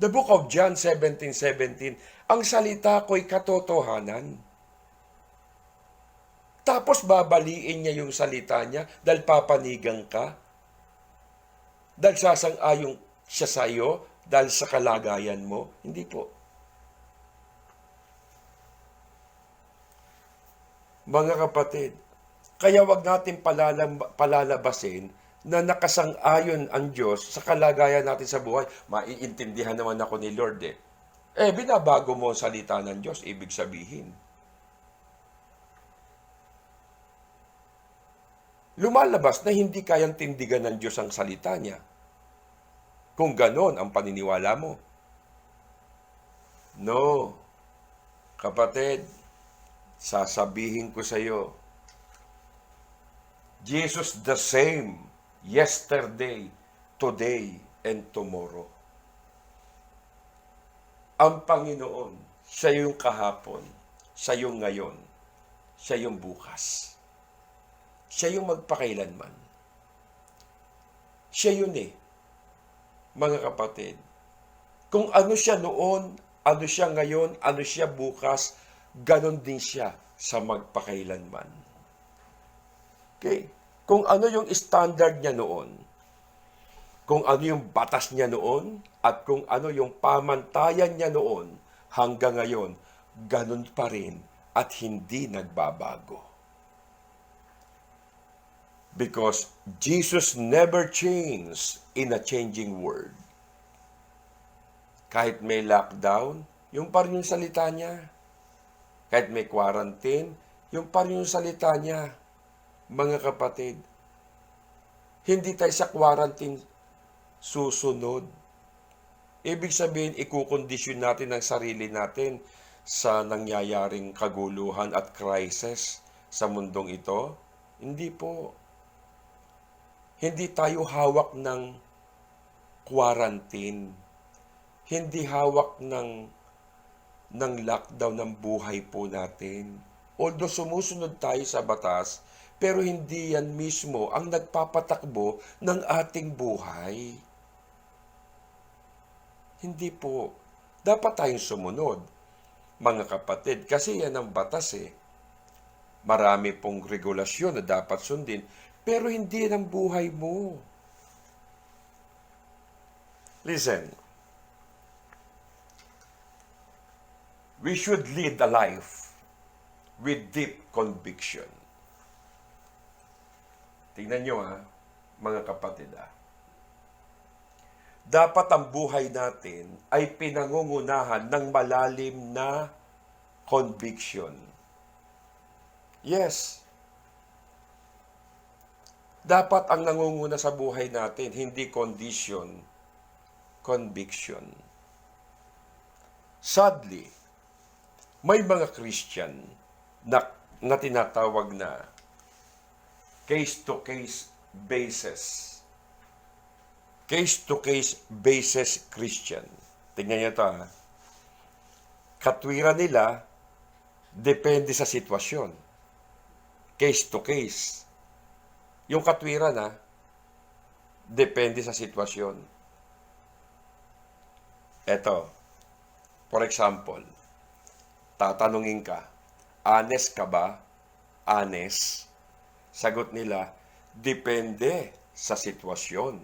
The book of John 17:17, ang salita ko'y katotohanan. Tapos babaliin niya yung salita niya dahil papanigang ka. Dahil sasang-ayong siya sa iyo, dahil sa kalagayan mo. Hindi po. Mga kapatid, kaya wag natin palalabasin na nakasang-ayon ang Diyos sa kalagayan natin sa buhay. Maiintindihan naman ako ni Lord eh. Binabago mo ang salita ng Diyos, ibig sabihin. Lumalabas na hindi kayang tindigan ng Diyos ang salita niya. Kung ganon ang paniniwala mo. No. Kapatid, sasabihin ko sa iyo, Jesus the same yesterday, today, and tomorrow. Ang Panginoon, siya yung kahapon, siya yung ngayon, siya yung bukas. Siya yung magpakailanman. Siya yun eh, mga kapatid. Kung ano siya noon, ano siya ngayon, ano siya bukas, ganon din siya sa magpakailanman. Okay? Kung ano yung standard niya noon, kung ano yung batas niya noon, at kung ano yung pamantayan niya noon, hanggang ngayon, ganon pa rin at hindi nagbabago. Because Jesus never changed in a changing world. Kahit may lockdown, yung pa rin yung salita niya. Kahit may quarantine, yung pa rin yung salita niya. Mga kapatid, hindi tayo sa quarantine susunod. Ibig sabihin, ikukondisyon natin ang sarili natin sa nangyayaring kaguluhan at crisis sa mundong ito. Hindi po. Hindi tayo hawak ng quarantine. Hindi hawak ng lockdown ng buhay po natin. Although sumusunod tayo sa batas, pero hindi yan mismo ang nagpapatakbo ng ating buhay. Hindi po. Dapat tayong sumunod, mga kapatid, kasi yan ang batas eh. Marami pong regulasyon na dapat sundin, pero hindi yan ang buhay mo. Listen, we should lead a life with deep conviction. Tingnan nyo mga kapatid Dapat ang buhay natin ay pinangungunahan ng malalim na conviction. Yes. Dapat ang nangunguna sa buhay natin, hindi condition, conviction. Sadly, may mga Christian na tinatawag na case-to-case basis. Case-to-case basis Christian. Tingnan niyo ito Katwiran nila, depende sa sitwasyon. Case-to-case. Yung katwiran depende sa sitwasyon. Eto, for example, tatanungin ka, honest ka ba? Honest? Sagot nila, depende sa sitwasyon.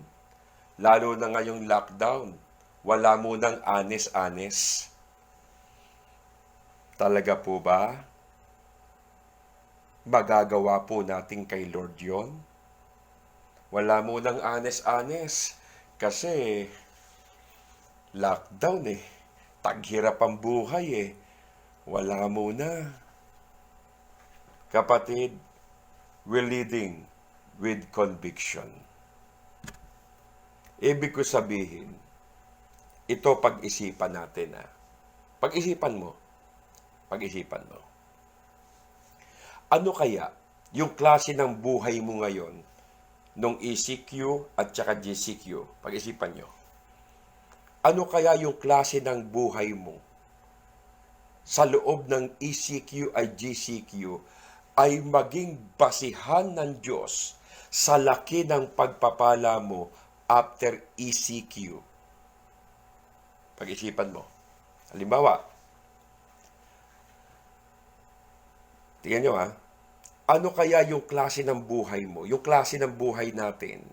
Lalo na ngayong lockdown, wala munang honest. Talaga po ba? Magagawa po natin kay Lord yon? Wala munang honest. Kasi lockdown taghirap ang buhay Wala muna. Kapatid, we're leading with conviction. Ibig ko sabihin, ito pag-isipan natin Pag-isipan mo. Ano kaya yung klase ng buhay mo ngayon nung ECQ at saka GCQ? Pag-isipan nyo. Ano kaya yung klase ng buhay mo sa loob ng ECQ at GCQ ay maging basihan ng Diyos sa laki ng pagpapala mo after ECQ? Pag-isipan mo. Halimbawa, tingnan nyo ano kaya yung klase ng buhay mo, yung klase ng buhay natin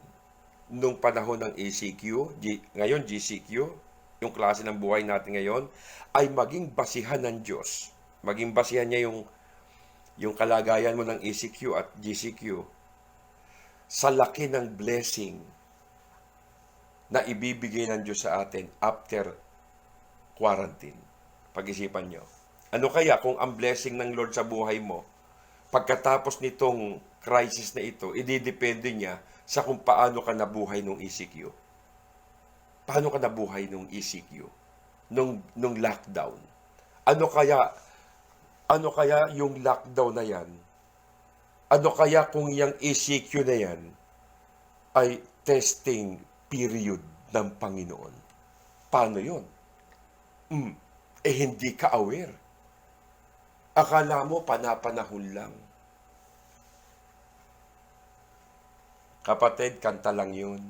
nung panahon ng ECQ, ngayon GCQ, yung klase ng buhay natin ngayon, ay maging basihan ng Diyos. Maging basihan niya yung kalagayan mo ng ECQ at GCQ sa laki ng blessing na ibibigay ng Diyos sa atin after quarantine. Pag-isipan nyo. Ano kaya kung ang blessing ng Lord sa buhay mo, pagkatapos nitong crisis na ito, ididepende niya sa kung paano ka nabuhay nung ECQ. Paano ka nabuhay nung ECQ? Nung lockdown. Ano kaya yung lockdown na yan? Ano kaya kung yung ECQ na yan ay testing period ng Panginoon? Paano yun? Hindi ka aware. Akala mo panapanahon lang. Kapatid, kanta lang yun.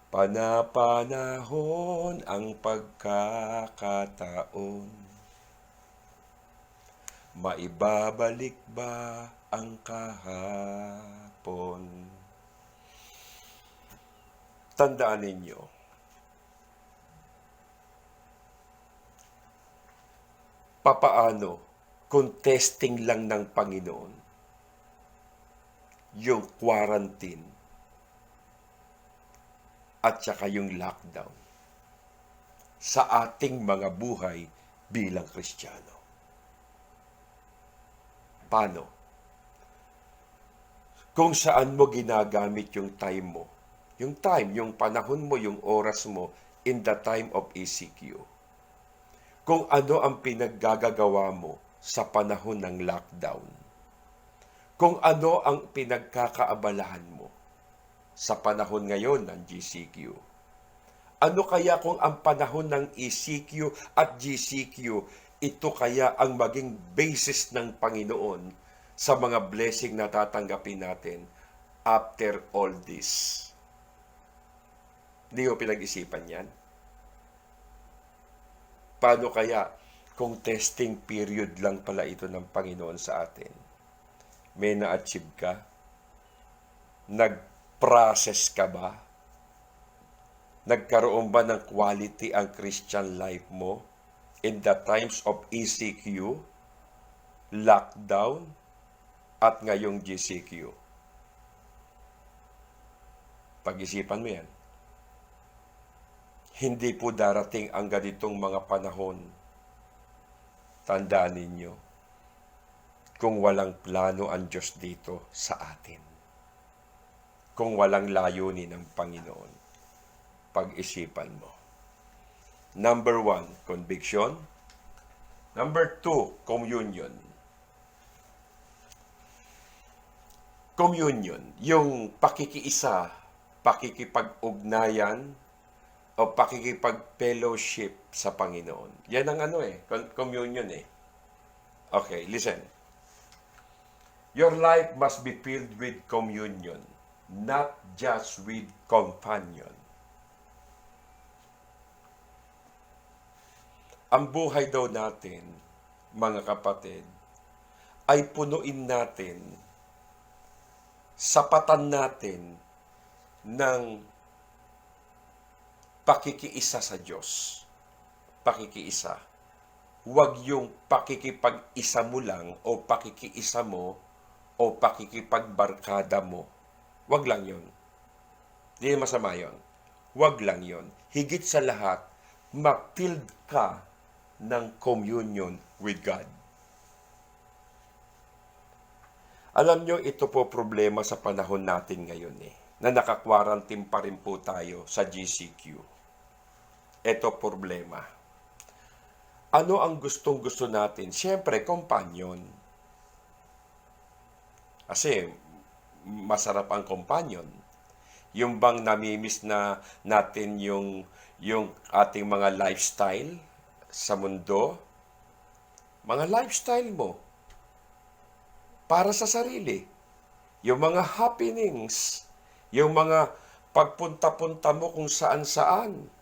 Panapanahon ang pagkakataon. Maibabalik ba ang kahapon? Tandaan ninyo, papaano kung testing lang ng Panginoon yung quarantine at saka yung lockdown sa ating mga buhay bilang Kristiyano. Paano? Kung saan mo ginagamit yung time mo. Yung time, yung panahon mo, yung oras mo in the time of ECQ. Kung ano ang pinaggagawa mo sa panahon ng lockdown. kung ano ang pinagkakaabalahan mo sa panahon ngayon ng GCQ. Ano kaya kung ang panahon ng ECQ at GCQ, ito kaya ang maging basis ng Panginoon sa mga blessing na tatanggapin natin after all this? Hindi ko pinag-isipan yan. Paano kaya kung testing period lang pala ito ng Panginoon sa atin? May na-achieve ka? Nag-process ka ba? Nagkaroon ba ng quality ang Christian life mo in the times of ECQ, lockdown, at ngayong GCQ? Pag-isipan mo yan. Hindi po darating ang ganitong mga panahon. Tandaan ninyo, kung walang plano ang Diyos dito sa atin. Kung walang layunin ng Panginoon. Pag-isipan mo. Number 1, conviction. Number 2, communion. Communion, yung pakikiisa, pakikipag-ugnayan, o pakikipag-fellowship sa Panginoon. Yan ang communion eh. Okay, listen. Your life must be filled with communion, not just with companion. Ang buhay daw natin, mga kapatid, ay punuin natin, sapatan natin ng pakikiisa sa Diyos. Pakikiisa. Huwag yung pakikipag-isa mo lang o pakikiisa mo o pakikipagbarkada mo. Huwag lang yun. Hindi masama yun. Huwag lang yun. Higit sa lahat, ma-filled ka ng communion with God. Alam nyo, ito po problema sa panahon natin ngayon na nakakwarantin pa rin po tayo sa GCQ. Ito problema. Ano ang gustong-gusto natin? Siyempre, companion. Kasi, masarap ang companion. Yung bang namimiss na natin yung ating mga lifestyle sa mundo? Mga lifestyle mo. Para sa sarili. Yung mga happenings. Yung mga pagpunta-punta mo kung saan-saan.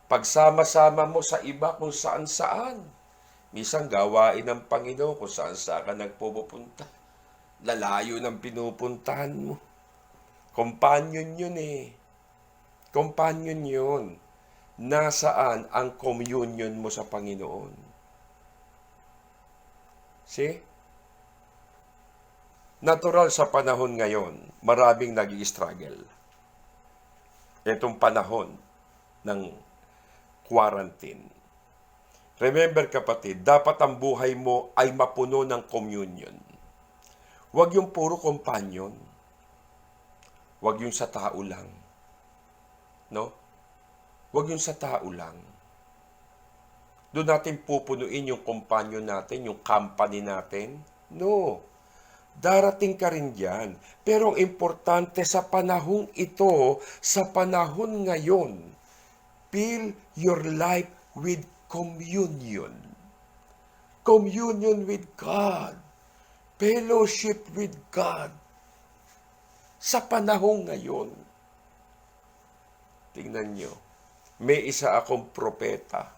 Pagsama-sama mo sa iba kung saan-saan. Minsan gawain ng Panginoon kung saan-saan ka nagpupunta. Lalayo ng pinupuntahan mo. Companion yun Companion yun. Nasaan ang communion mo sa Panginoon? See? Natural sa panahon ngayon, maraming nag-i-struggle. Itong panahon ng quarantine. Remember kapatid, dapat ang buhay mo ay mapuno ng communion. Huwag yung puro companion. Huwag yung sa tao lang. No? Huwag yung sa tao lang. Doon natin pupunuin yung companion natin, yung company natin. No. Darating ka rin dyan. Pero ang importante sa panahong ito, sa panahon ngayon, fill your life with communion. Communion with God. Fellowship with God. Sa panahong ngayon. Tingnan nyo. May isa akong propeta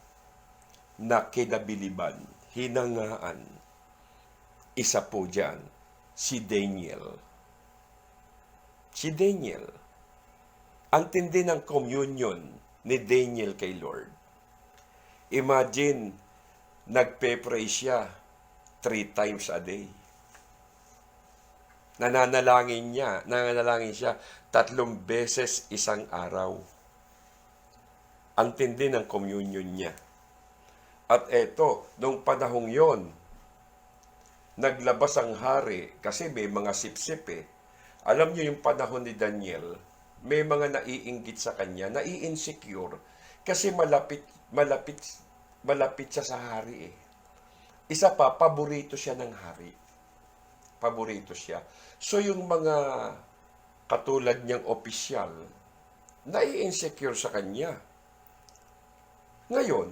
na kinabiliban, hinangaan. Isa po dyan, si Daniel. Si Daniel. Ang tindi ng communion ni Daniel kay Lord. Imagine, nagpe-pray siya 3 times a day. Nananalangin siya 3 beses isang araw. Ang tindi ng communion niya. At eto, nung panahong yon, naglabas ang hari kasi may mga sip-sip Alam niyo yung panahon ni Daniel, may mga naiinggit sa kanya, nai-insecure kasi malapit siya sa hari Isa pa, paborito siya ng hari. paborito siya. So yung mga katulad niyang opisyal, nai-insecure sa kanya. Ngayon,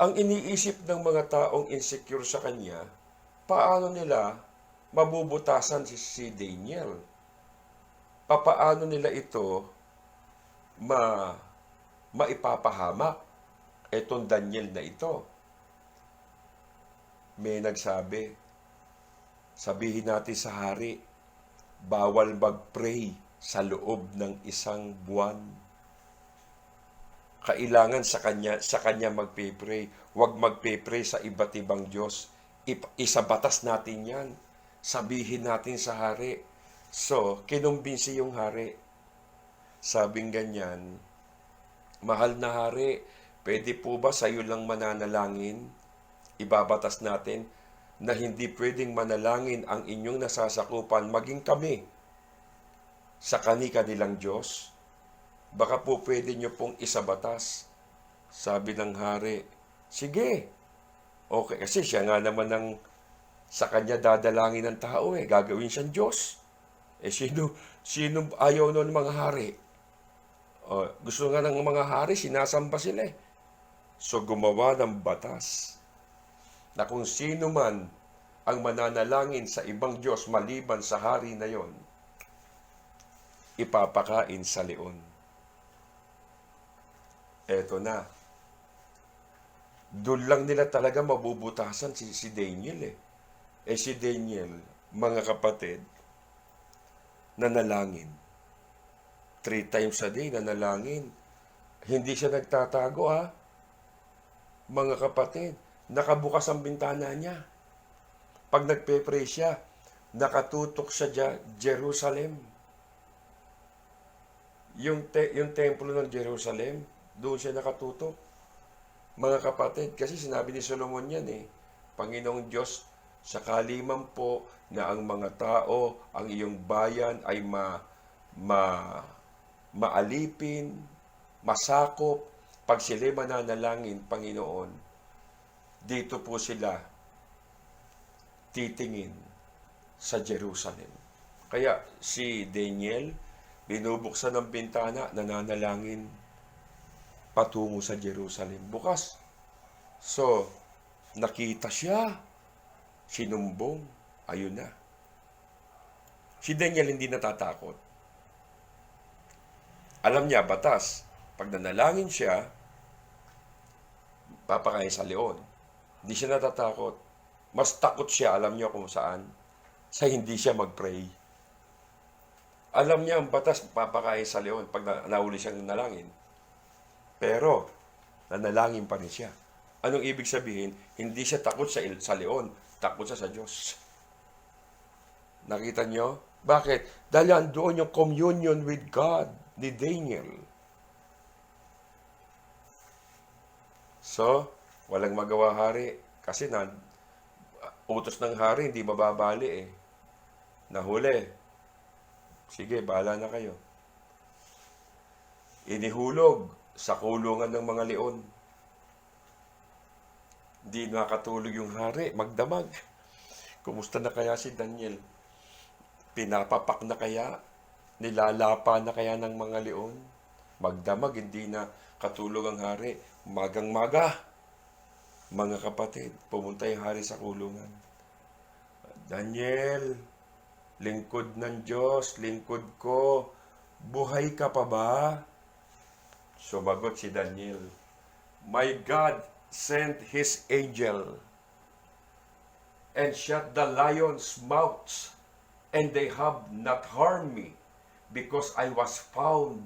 ang iniisip ng mga taong insecure sa kanya, paano nila mabubutasan si Daniel? Papaano nila ito maipapahamak? Etong Daniel na ito. May nagsabi, sabihin natin sa hari, bawal mag-pray sa loob ng isang buwan. Kailangan sa kanya magpe-pray. Huwag magpe-pray sa iba't ibang Diyos. Isabatas natin yan. Sabihin natin sa hari. So, kinumbinsi yung hari. Sabing ganyan, mahal na hari, pwede po ba sa iyo lang mananalangin? Ibabatas natin na hindi pwedeng manalangin ang inyong nasasakupan, maging kami, sa kani-kanilang Diyos. Baka po pwede nyo pong isabatas. Sabi ng hari, sige. Okay, kasi siya nga naman sa kanya dadalangin ng tao gagawin siyang Diyos. Sino ayaw nun mga hari? Gusto nga ng mga hari, sinasamba sila So gumawa ng batas na kung sino man ang mananalangin sa ibang Diyos maliban sa hari na yon, ipapakain sa leon. Eto na. Doon lang nila talaga mabubutasan si Daniel si Daniel, mga kapatid, nanalangin. 3 times a day nanalangin. Hindi siya nagtatago mga kapatid. Nakabukas ang bintana niya. Pag nagpe-pray siya, nakatutok siya Jerusalem. Yung templo ng Jerusalem, doon siya nakatutok. Mga kapatid, kasi sinabi ni Solomon yan Panginoong Diyos, sakali man po na ang mga tao, ang iyong bayan ay maalipin, masakop, pag sila mananalangin, Panginoon, dito po sila titingin sa Jerusalem. Kaya si Daniel, binubuksan ng bintana, nananalangin patungo sa Jerusalem. Bukas. So, nakita siya. Sinumbong. Ayun na. Si Daniel hindi natatakot. Alam niya, batas. Pag nanalangin siya, papakain sa leon. Hindi siya natatakot. Mas takot siya, alam niyo kung saan? Sa hindi siya mag-pray. Alam niya ang batas, papakain sa leon pag nauli siyang nanalangin. Pero, nanalangin pa rin siya. Anong ibig sabihin? Hindi siya takot sa leon, takot siya sa Diyos. Nakita niyo? Bakit? Dahil doon yung communion with God ni Daniel. So, walang magawa hari. Kasi utos ng hari, hindi mababali Nahuli. Sige, bahala na kayo. Inihulog sa kulungan ng mga leon. Hindi nakatulog yung hari, magdamag. Kumusta na kaya si Daniel? Pinapapak na kaya? Nilalapa na kaya ng mga leon? Magdamag, hindi na katulog ang hari. Magang-maga. Mga kapatid, pumunta yung hari sa kulungan. Daniel, lingkod ng Diyos, lingkod ko, buhay ka pa ba? Sumagot si Daniel, my God sent His angel and shut the lions' mouths, and they have not harmed me, because I was found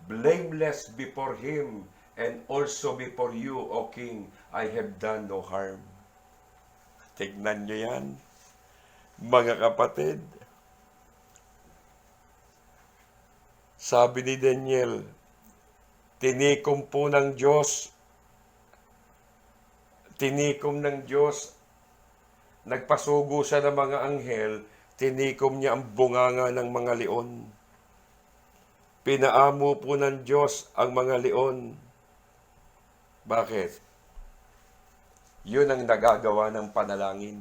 blameless before Him, and also before you, O King, I have done no harm. Tignan nyo yan, mga kapatid. Sabi ni Daniel, tinikom po ng Diyos, nagpasugo siya ng mga anghel, tinikom niya ang bunganga ng mga leon. Pinaamo po ng Diyos ang mga leon. Bakit? Yun ang nagagawa ng panalangin.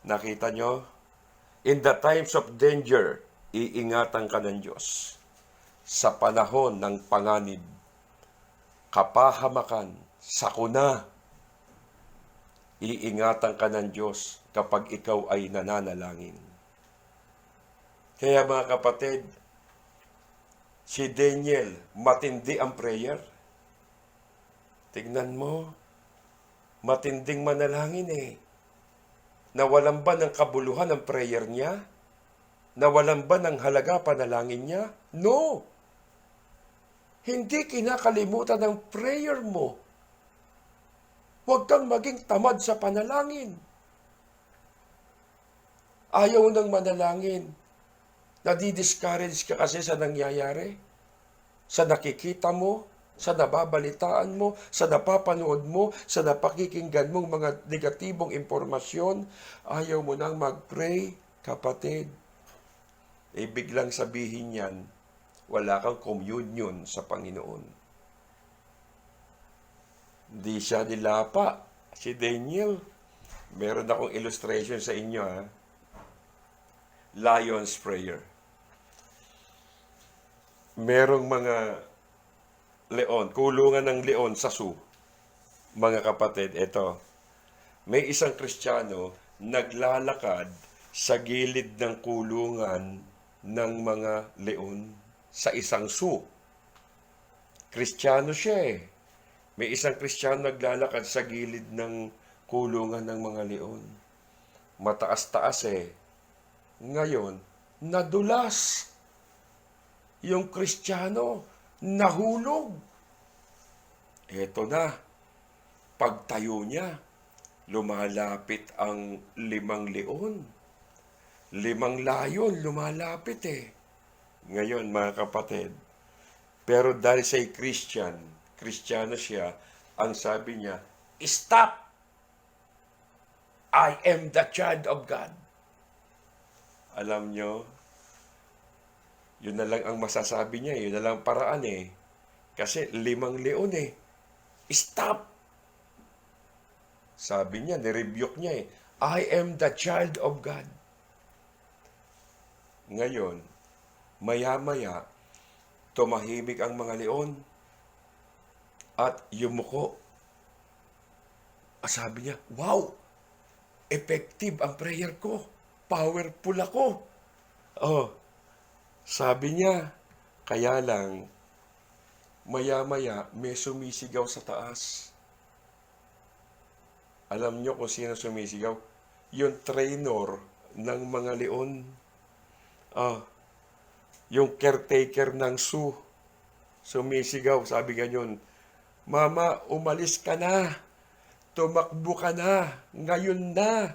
Nakita nyo? In the times of danger, iingatan ka ng Diyos. Sa panahon ng panganib, kapahamakan, sakuna, iingatan ka ng Diyos kapag ikaw ay nananalangin. Kaya mga kapatid, si Daniel, matindi ang prayer. Tignan mo, matinding manalangin eh. Nawalan ba ng kabuluhan ang prayer niya? Nawalan ba ng halaga panalangin niya? No! Hindi kinakalimutan ang prayer mo. Huwag kang maging tamad sa panalangin. Ayaw nang manalangin. Nadi-discourage ka kasi sa nangyayari, sa nakikita mo, sa nababalitaan mo, sa napapanood mo, sa napakikinggan mong mga negatibong impormasyon. Ayaw mo nang mag-pray, kapatid. Biglang sabihin yan, wala kang communion sa Panginoon. Hindi siya nilapa. Si Daniel, meron akong illustration sa inyo, ha? Lion's Prayer. Merong mga leon, kulungan ng leon sa zoo. Mga kapatid, ito. May isang Kristiyano naglalakad sa gilid ng kulungan ng mga leon sa isang zoo. Kristiyano siya eh. May isang Kristiyano naglalakad sa gilid ng kulungan ng mga leon. Mataas-taas eh. Ngayon, nadulas. Yung Kristiyano, nahulog. Eto na, pagtayo niya, lumalapit ang 5 leon. 5 layon, lumalapit eh. Ngayon, mga kapatid, pero dahil siya'y Kristiyano siya, ang sabi niya, stop! I am the child of God. Alam nyo, yun na lang ang masasabi niya, yun na lang paraan eh. Kasi 5 leon eh. Stop! Sabi niya, nirebuke niya eh. I am the child of God. Ngayon, maya-maya, tumahimik ang mga leon at yumuko. Sabi niya, wow! Effective ang prayer ko. Powerful ako. Sabi niya, kaya lang, maya-maya, may sumisigaw sa taas. Alam niyo kung sino sumisigaw? Yung trainer ng mga leon. Yung caretaker ng zoo. Sumisigaw, sabi ganyan, Mama, umalis ka na. Tumakbo ka na. Ngayon na.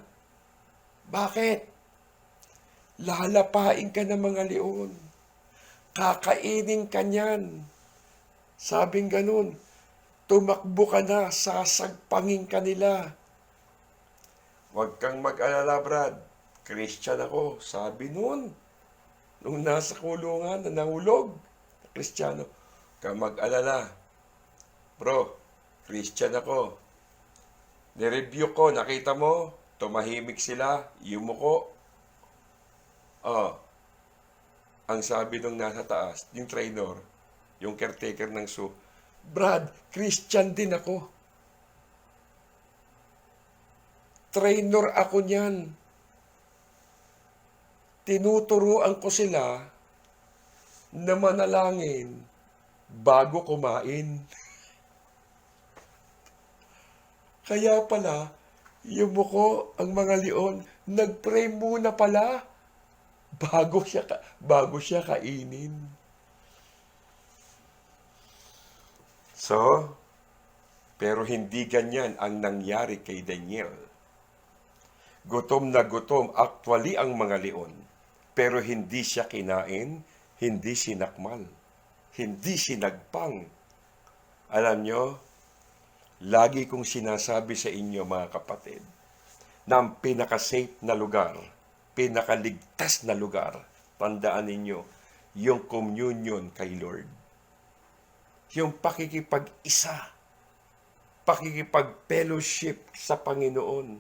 Bakit? Lalapain ka ng mga leon. Kakainin ka niyan. Sabing ganun, tumakbo ka na, sasagpangin ka nila. Huwag kang mag-alala, Brad. Christian ako. Sabi nun, nung nasa kulungan, na nahulog, Kristiyano. Huwag kang mag-alala. Bro, Christian ako. Nireview ko, nakita mo, tumahimik sila, yumuko. Ang sabi nung nasa taas, yung trainer, yung caretaker ng zoo, Brad, Christian din ako. Trainer ako niyan. Tinuturuan ko sila na manalangin bago kumain. Kaya pala, yumuko ang mga leon, nag-pray muna pala bago siya kainin. So, pero hindi ganyan ang nangyari kay Daniel. Gutom na gutom actually ang mga leon, pero hindi siya kinain, hindi sinakmal, hindi sinagpang. Alam nyo, lagi kong sinasabi sa inyo mga kapatid, na ang pinaka-safe na lugar, pinakaligtas na lugar, tandaan ninyo, yung communion kay Lord. Yung pakikipag-isa, pakikipag-fellowship sa Panginoon,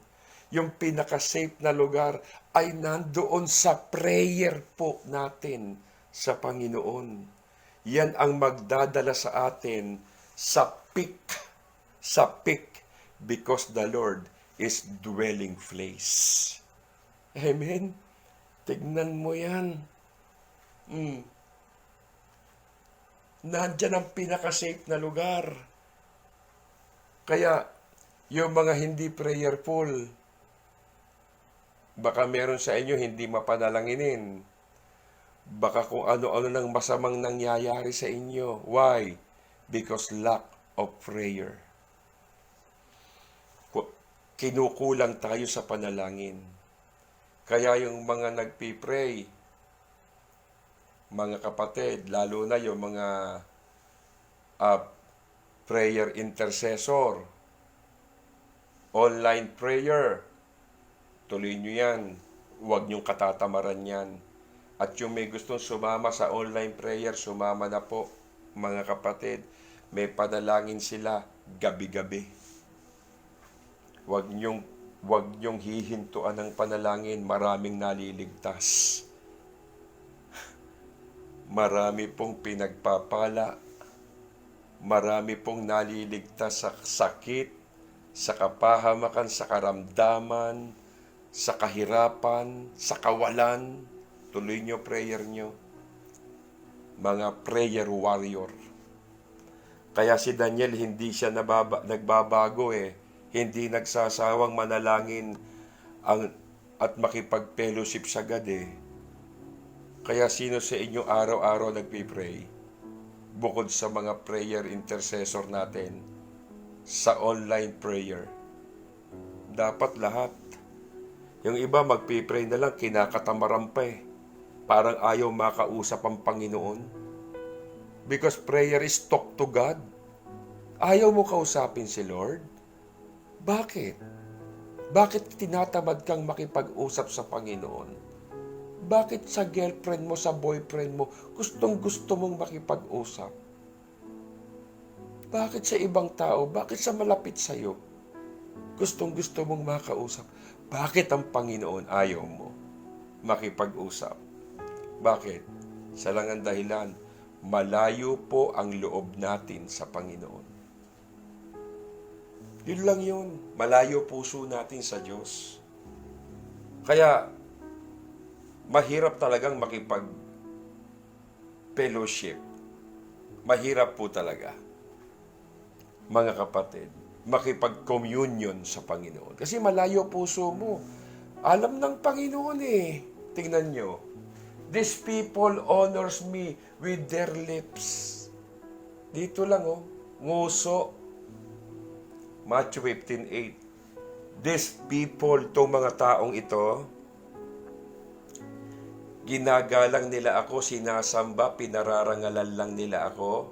yung pinaka-safe na lugar ay nandoon sa prayer po natin sa Panginoon. Yan ang magdadala sa atin sa peak, because the Lord is dwelling place. Amen? Tignan mo yan. Nandyan ang pinaka-safe na lugar. Kaya, yung mga hindi prayerful, baka meron sa inyo hindi mapanalanginin. Baka kung ano-ano nang masamang nangyayari sa inyo. Why? Because lack of prayer. Kinukulang tayo sa panalangin. Kaya yung mga nagpipray, mga kapatid, lalo na yung mga prayer intercessor, online prayer, tuloy nyo yan. Huwag nyong katatamaran yan. At yung may gustong sumama sa online prayer, sumama na po, mga kapatid. May panalangin sila gabi-gabi. Huwag nyong hihintuan ng panalangin, maraming naliligtas. Marami pong pinagpapala, marami pong naliligtas sa sakit, sa kapahamakan, sa karamdaman, sa kahirapan, sa kawalan. Tuloy nyo prayer nyo. Mga prayer warrior. Kaya si Daniel hindi siya nagbabago eh. Hindi nagsasawang manalangin at makipag-fellowship sa God eh. Kaya sino sa inyo araw-araw nagpipray? Bukod sa mga prayer intercessor natin, sa online prayer. Dapat lahat. Yung iba magpipray na lang, kinakatamaran pa eh. Parang ayaw makausap ang Panginoon. Because prayer is talk to God. Ayaw mo kausapin si Lord? Bakit? Bakit tinatamad kang makipag-usap sa Panginoon? Bakit sa girlfriend mo, sa boyfriend mo, gustong-gusto mong makipag-usap? Bakit sa ibang tao? Bakit sa malapit sa'yo? Gustong-gusto mong makausap? Bakit ang Panginoon ayaw mo makipag-usap? Bakit? Sa lang ang dahilan, malayo po ang loob natin sa Panginoon. Yun lang yun. Malayo puso natin sa Diyos. Kaya, mahirap talagang makipag-fellowship. Mahirap po talaga, mga kapatid, makipag-communion sa Panginoon. Kasi malayo puso mo. Alam ng Panginoon eh. Tingnan nyo. These people honors me with their lips. Dito lang oh. Nguso. Matthew 15:8. These people, itong mga taong ito, ginagalang nila ako, sinasamba, pinararangalan lang nila ako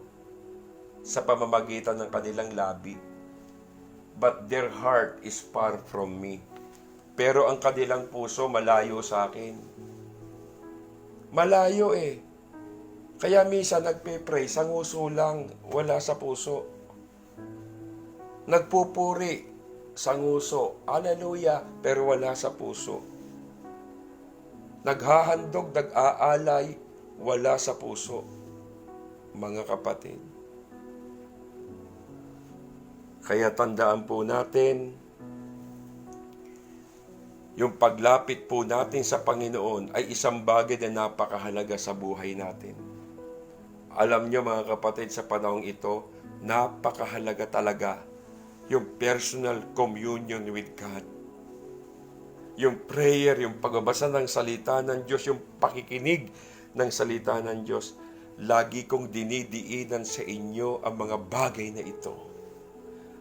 sa pamamagitan ng kanilang labi. But their heart is far from me. Pero ang kanilang puso malayo sa akin. Malayo eh. Kaya minsan nagpe-pray, sa nguso lang, wala sa puso. Nagpupuri, sa nguso, hallelujah, pero wala sa puso. Naghahandog, nag-aalay, wala sa puso. Mga kapatid. Kaya tandaan po natin, yung paglapit po natin sa Panginoon ay isang bagay na napakahalaga sa buhay natin. Alam nyo mga kapatid, sa panahong ito, napakahalaga talaga yung personal communion with God. Yung prayer, yung pagbabasa ng salita ng Diyos, yung pakikinig ng salita ng Diyos. Lagi kong dinidiinan sa inyo ang mga bagay na ito.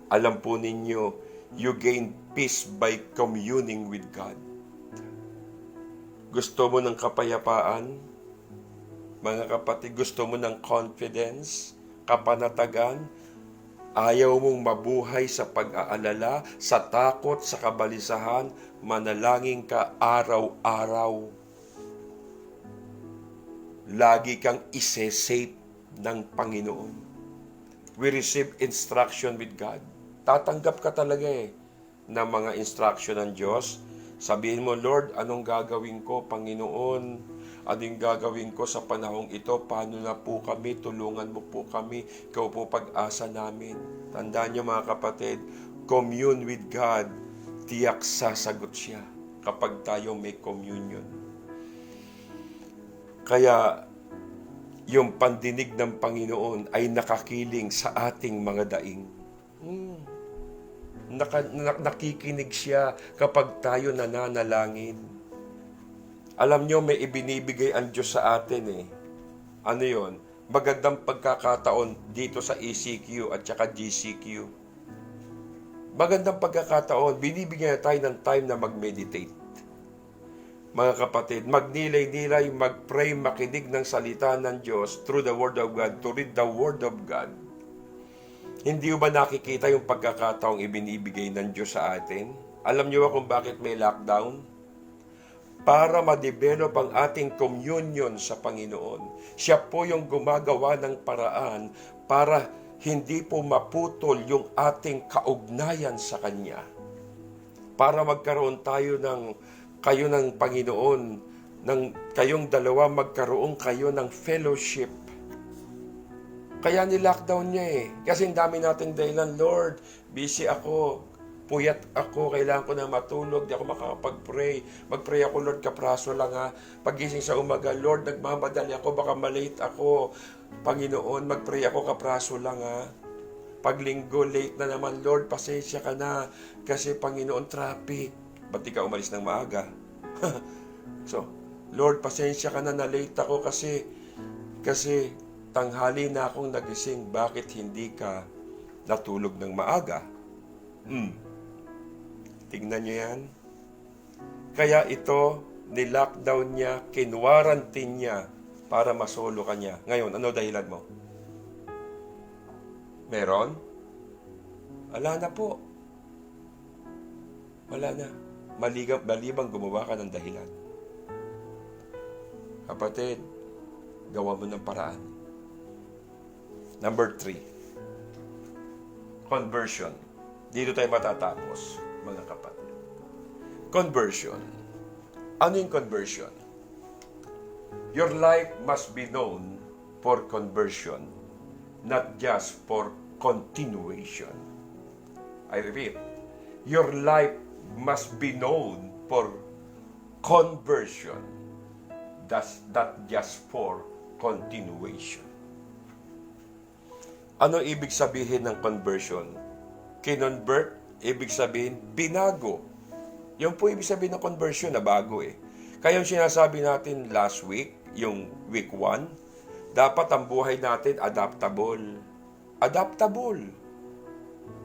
Alam po ninyo, you gain peace by communing with God. Gusto mo ng kapayapaan? Mga kapatid, gusto mo ng confidence, kapanatagan? Ayaw mong mabuhay sa pag-aalala, sa takot, sa kabalisahan, manalangin ka araw-araw. Lagi kang ise-shape ng Panginoon. We receive instruction with God. Tatanggap ka talaga eh. ng mga instruction ng Diyos. Sabihin mo, Lord, anong gagawin ko, Panginoon? Anong gagawin ko sa panahong ito? Paano na po kami? Tulungan mo po kami. Ikaw po pag-asa namin. Tandaan niyo mga kapatid, commune with God, tiyak sasagot siya kapag tayo may communion. Kaya, yung pandinig ng Panginoon ay nakakiling sa ating mga daing. Nakikinig siya kapag tayo nananalangin. Alam nyo, may ibinibigay ang Diyos sa atin eh. Ano yon? Magandang pagkakataon dito sa ECQ at saka GCQ. Magandang pagkakataon, binibigyan tayo ng time na mag-meditate. Mga kapatid, magnilay-nilay, mag-pray, makinig ng salita ng Diyos through the Word of God, to read the Word of God. Hindi ba nakikita yung pagkakataong ibinibigay ng Diyos sa atin? Alam niyo ba kung bakit may lockdown? Para ma-develop ang ating communion sa Panginoon. Siya po yung gumagawa ng paraan para hindi po maputol yung ating kaugnayan sa Kanya. Para magkaroon tayo kayo ng Panginoon, kayong dalawa magkaroon kayo ng fellowship. Kaya ni-lockdown niya eh. Kasi ang dami nating dahilan, Lord, busy ako, puyat ako, kailangan ko na matulog, di ako makakapag-pray. Mag-pray ako, Lord, kapraso lang ha. Pagising sa umaga, Lord, nagmamadali ako, baka malate ako. Panginoon, mag-pray ako, kapraso lang ha. Paglinggo, late na naman, Lord, pasensya ka na. Kasi Panginoon, traffic. Ba't di ka umalis ng maaga? So, Lord, pasensya ka na late ako kasi tanghali na akong nagising. Bakit hindi ka natulog ng maaga? Tingnan niyo yan. Kaya ito, ni-lockdown niya, kinwarantin niya para masolo ka niya. Ngayon, ano dahilan mo? Meron? Wala na po. Wala na. Malibang gumawa ka ng dahilan. Kapatid, gawa mo ng paraan. Number 3. Conversion. Dito tayo matatapos, mga kapatid. Conversion. Ano yung conversion? Your life must be known for conversion, not just for continuation. I repeat, your life must be known for conversion, not just for continuation. Ano ibig sabihin ng conversion? Kinonvert, ibig sabihin, binago. Yung po ibig sabihin ng conversion na bago eh. Kaya yung sinasabi natin last week, yung week 1, dapat ang buhay natin adaptable. Adaptable.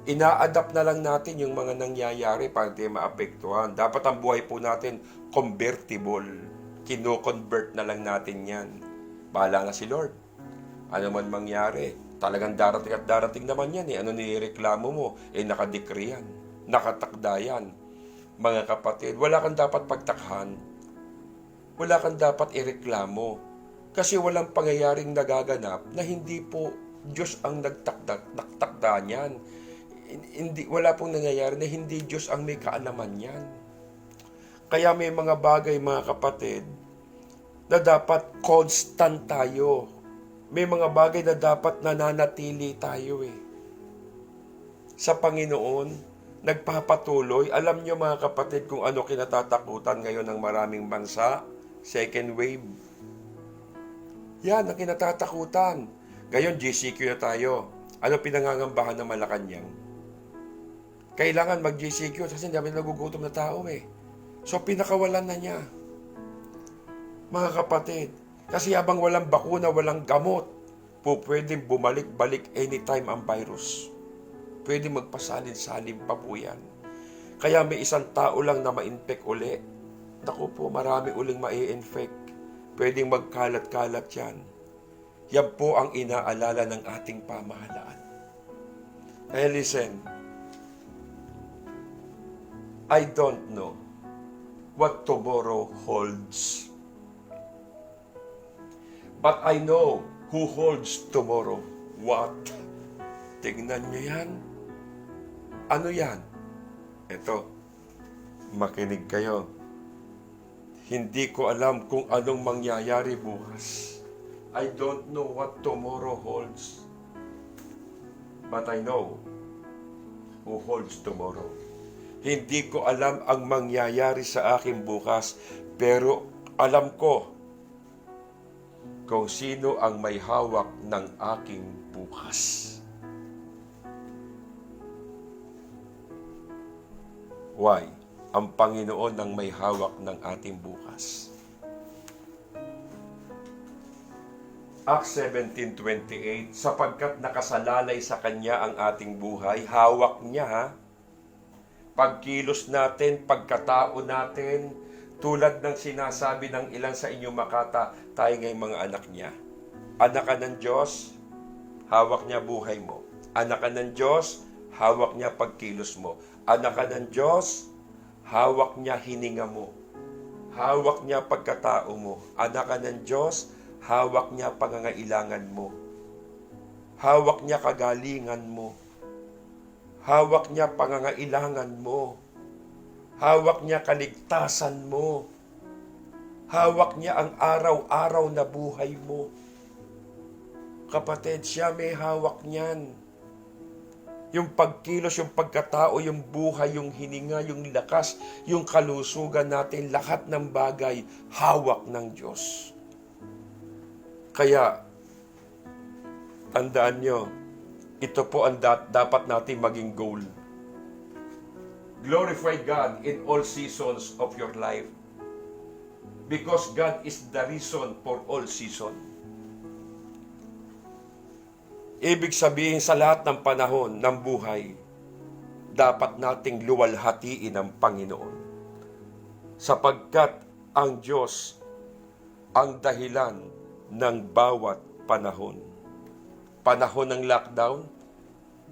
Ina-adapt na lang natin yung mga nangyayari para di maapektuhan. Dapat ang buhay po natin convertible. Kino-convert na lang natin yan. Bahala na si Lord. Ano man mangyari, talagang darating at darating naman yan eh. Ano nireklamo mo? Nakadekree yan. Nakatakda yan. Mga kapatid, wala kang dapat pagtakhan. Wala kang dapat ireklamo. Kasi walang pangyayaring nagaganap na hindi po Diyos ang nagtakda niyan. Wala pong nangyayari na hindi Diyos ang may kaalaman yan. Kaya may mga bagay, mga kapatid, na dapat constant tayo. May mga bagay na dapat nananatili tayo eh. Sa Panginoon, nagpapatuloy. Alam niyo mga kapatid kung ano kinatatakutan ngayon ng maraming bansa? Second wave. Yan ang kinatatakutan. Ngayon, GCQ na tayo. Ano pinangangambahan ng Malacanang? Kailangan mag-GCQ kasi dami nagugutom na tao eh. So, pinakawalan na niya. Mga kapatid, kasi habang walang bakuna, walang gamot, pwedeng bumalik-balik anytime ang virus. Pwede magpasalin-salin pa po yan. Kaya may isang tao lang na ma-infect uli. Naku po, marami uling ma-infect. Pwedeng magkalat-kalat yan. Yan po ang inaalala ng ating pamahalaan. Kaya listen, I don't know what tomorrow holds. But I know who holds tomorrow. What? Tingnan niyo yan. Ano yan? Eto, makinig kayo. Hindi ko alam kung anong mangyayari bukas. I don't know what tomorrow holds. But I know who holds tomorrow. Hindi ko alam ang mangyayari sa akin bukas, pero alam ko kung sino ang may hawak ng aking bukas. Why? Ang Panginoon ang may hawak ng ating bukas. Acts 17:28, sapagkat nakasalalay sa Kanya ang ating buhay, hawak niya, pagkilos natin, pagkatao natin, tulad ng sinasabi ng ilan sa inyo Makata, tayo ngayong mga anak niya. Anak ka ng Diyos, hawak niya buhay mo. Anak ka ng Diyos, hawak niya pagkilos mo. Anak ka ng Diyos, hawak niya hininga mo. Hawak niya pagkatao mo. Anak ka ng Diyos, hawak niya pangangailangan mo. Hawak niya kagalingan mo. Hawak niya pangangailangan mo. Hawak niya kaligtasan mo. Hawak niya ang araw-araw na buhay mo. Kapatid, siya may hawak niyan. Yung pagkilos, yung pagkatao, yung buhay, yung hininga, yung lakas, yung kalusugan natin, lahat ng bagay, hawak ng Diyos. Kaya, tandaan nyo, ito po ang dapat natin maging goal. Glorify God in all seasons of your life. Because God is the reason for all seasons. Ibig sabihin sa lahat ng panahon ng buhay, dapat nating luwalhatiin ang Panginoon. Sapagkat ang Diyos ang dahilan ng bawat panahon. Panahon ng lockdown,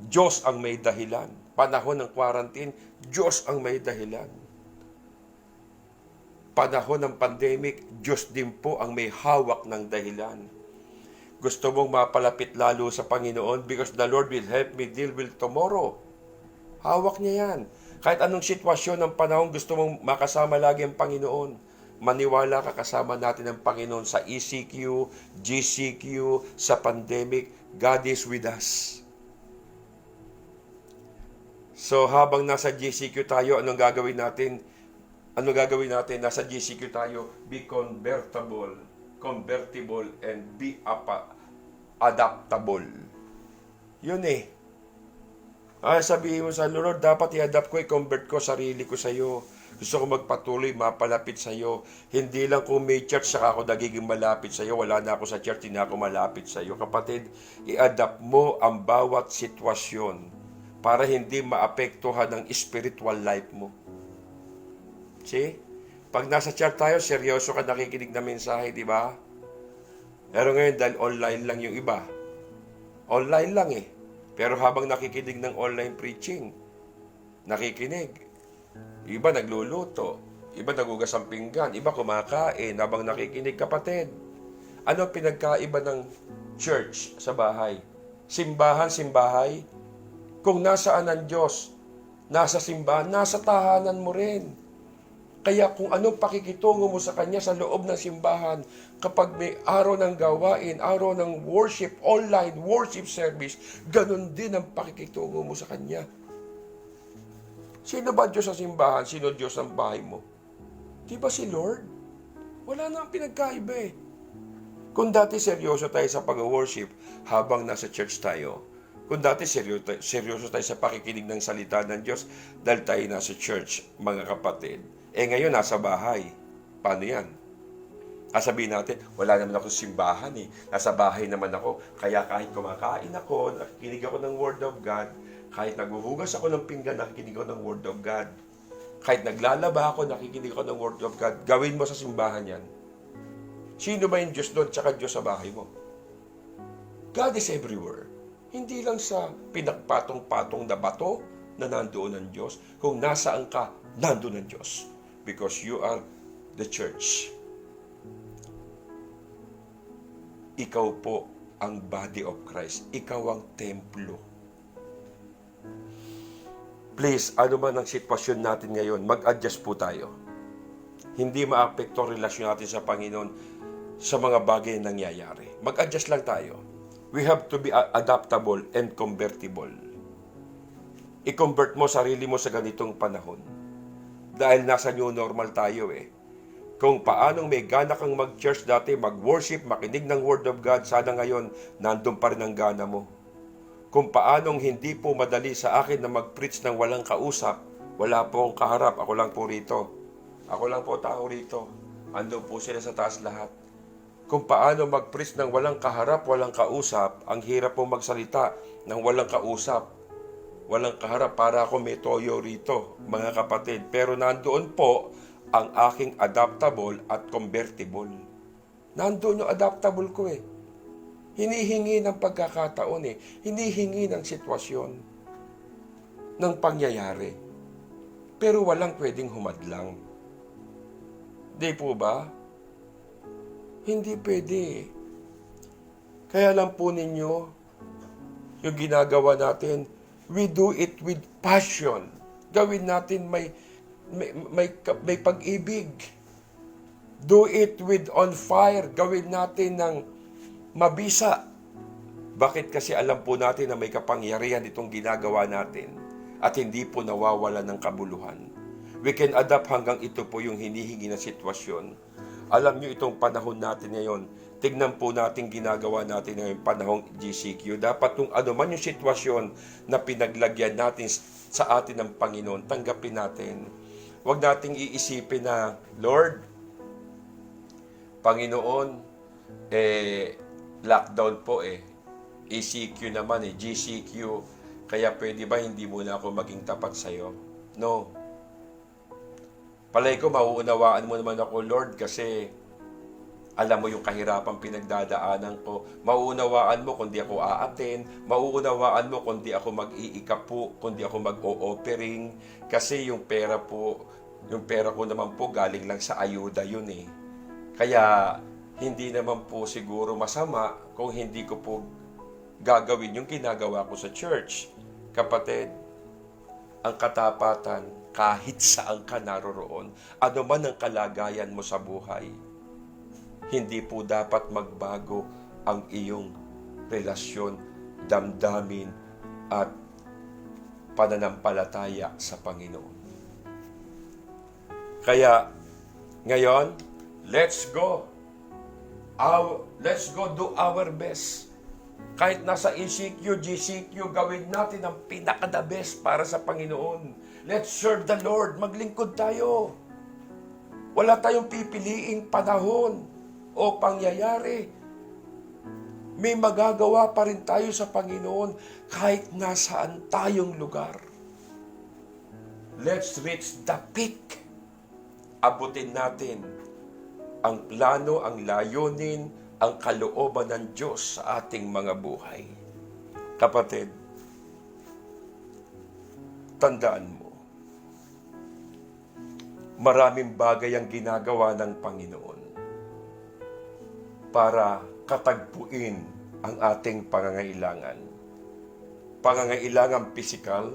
Diyos ang may dahilan. Panahon ng quarantine, Diyos ang may dahilan. Panahon ng pandemic, Diyos din po ang may hawak ng dahilan. Gusto mong mapalapit lalo sa Panginoon because the Lord will help me deal with tomorrow. Hawak niya yan. Kahit anong sitwasyon ng panahon, gusto mong makasama lagi ang Panginoon. Maniwala ka, kasama natin ang Panginoon sa ECQ, GCQ, sa pandemic. God is with us. So habang nasa GCQ tayo, anong gagawin natin? Ano gagawin natin? Nasa GCQ tayo, be convertible, and be adaptable. Yun eh. Sabihin mo sa Lord, dapat i-adapt ko, i-convert ko sarili ko sa iyo. Gusto ko magpatuloy, mapalapit sa iyo. Hindi lang kung may church, saka ako nagiging malapit sa iyo. Wala na ako sa church, hindi na ako malapit sa iyo. Kapatid, i-adapt mo ang bawat sitwasyon para hindi maapektuhan ang spiritual life mo. See? Pag nasa church tayo, seryoso ka nakikinig na mensahe, di ba? Pero ngayon, dahil online lang yung iba. Online lang eh. Pero habang nakikinig ng online preaching, nakikinig. Iba nagluluto. Iba nagugas ang pinggan. Iba kumakain habang nakikinig. Kapatid, ano pinagkaiba ng church sa bahay? Simbahan, simbahay. Kung nasaan ang Diyos, nasa simbahan, nasa tahanan mo rin. Kaya kung anong pakikitungo mo sa Kanya sa loob ng simbahan, kapag may araw ng gawain, araw ng worship, online worship service, ganun din ang pakikitungo mo sa Kanya. Sino ba Diyos sa simbahan? Sino Diyos ang bahay mo? Di ba si Lord? Wala na ang pinagkaiba eh. Kung dati seryoso tayo sa pag-worship habang nasa church tayo, kung dati seryoso tayo sa pakikinig ng salita ng Diyos dahil tayo nasa church, mga kapatid, ngayon nasa bahay. Paano yan? Sabihin natin, wala naman ako simbahan eh. Nasa bahay naman ako. Kaya kahit kumakain ako, nakikinig ako ng Word of God. Kahit naghuhugas ako ng pinggan, nakikinig ako ng Word of God. Kahit naglalaba ako, nakikinig ako ng Word of God. Gawin mo sa simbahan yan. Sino ba yung Diyos doon tsaka Diyos sa bahay mo? God is everywhere. Hindi lang sa pinagpatong-patong na bato na nandoon ang Diyos. Kung nasaan ka, nandoon ang Diyos. Because you are the church. Ikaw po ang body of Christ. Ikaw ang templo. Please, ano man ang sitwasyon natin ngayon, mag-adjust po tayo. Hindi maapekto ang relasyon natin sa Panginoon sa mga bagay na nangyayari. Mag-adjust lang tayo. We have to be adaptable and convertible. I-convert mo sarili mo sa ganitong panahon. Dahil nasa new normal tayo eh. Kung paanong may gana kang mag-church dati, mag-worship, makinig ng Word of God, sana ngayon, nandun pa rin ang gana mo. Kung paanong hindi po madali sa akin na mag-preach ng walang kausap, wala po akong kaharap, ako lang po rito. Ako lang po tao rito. Andun po sila sa taas lahat. Kung paano mag-preach ng walang kaharap, walang kausap, ang hirap po magsalita ng walang kausap, walang kaharap, para ako may toyo rito, mga kapatid. Pero nandoon po ang aking adaptable at convertible. Nandoon yung adaptable ko eh. Hinihingi ng pagkakataon eh. Hinihingi ng sitwasyon, ng pangyayari. Pero walang pwedeng humadlang. Di po ba? Hindi pwede. Kaya lang po ninyo, yung ginagawa natin, we do it with passion. Gawin natin may pag-ibig. Do it with on fire. Gawin natin ng mabisa. Bakit? Kasi alam po natin na may kapangyarihan itong ginagawa natin at hindi po nawawala ng kabuluhan. We can adapt hanggang ito po yung hinihingi na sitwasyon. Alam nyo itong panahon natin ngayon, tignan po natin ginagawa natin ngayong panahong GCQ. Dapat kung ano man yung sitwasyon na pinaglagyan natin sa atin ng Panginoon, tanggapin natin. Huwag nating iisipin na, Lord, Panginoon, lockdown po ECQ naman GCQ, kaya pwede ba hindi mo na ako maging tapat sa'yo? No. Palay ko, mauunawaan mo naman ako, Lord, kasi alam mo yung kahirapang pinagdadaanan ko. Mauunawaan mo kung di ako aaten. Mauunawaan mo kung di ako mag-iikapu, kung di ako mag-o-offering. Kasi yung pera ko naman po galing lang sa ayuda yun eh. Kaya hindi naman po siguro masama kung hindi ko po gagawin yung ginagawa ko sa church. Kapatid, ang katapatan, kahit saan ka naroroon, ano man ang kalagayan mo sa buhay, hindi po dapat magbago ang iyong relasyon, damdamin, at pananampalataya sa Panginoon. Kaya, ngayon, let's go. Let's go do our best. Kahit nasa ECQ, GCQ, gawin natin ang pinaka-the best para sa Panginoon. Let's serve the Lord. Maglingkod tayo. Wala tayong pipiliing panahon o pangyayari. May magagawa pa rin tayo sa Panginoon kahit nasaan tayong lugar. Let's reach the peak. Abutin natin ang plano, ang layunin, ang kalooban ng Diyos sa ating mga buhay. Kapatid, tandaan mo, maraming bagay ang ginagawa ng Panginoon para katagpuin ang ating pangangailangan. Pangangailangang pisikal,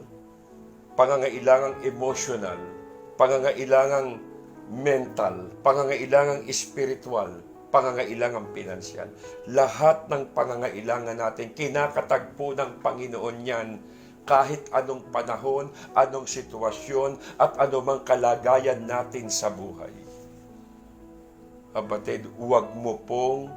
pangangailangang emotional, pangangailangang mental, pangangailangang spiritual, pangangailangang pinansyal. Lahat ng pangangailangan natin, kinakatagpo ng Panginoon yan, kahit anong panahon, anong sitwasyon, at anumang kalagayan natin sa buhay. Kapatid, huwag mo pong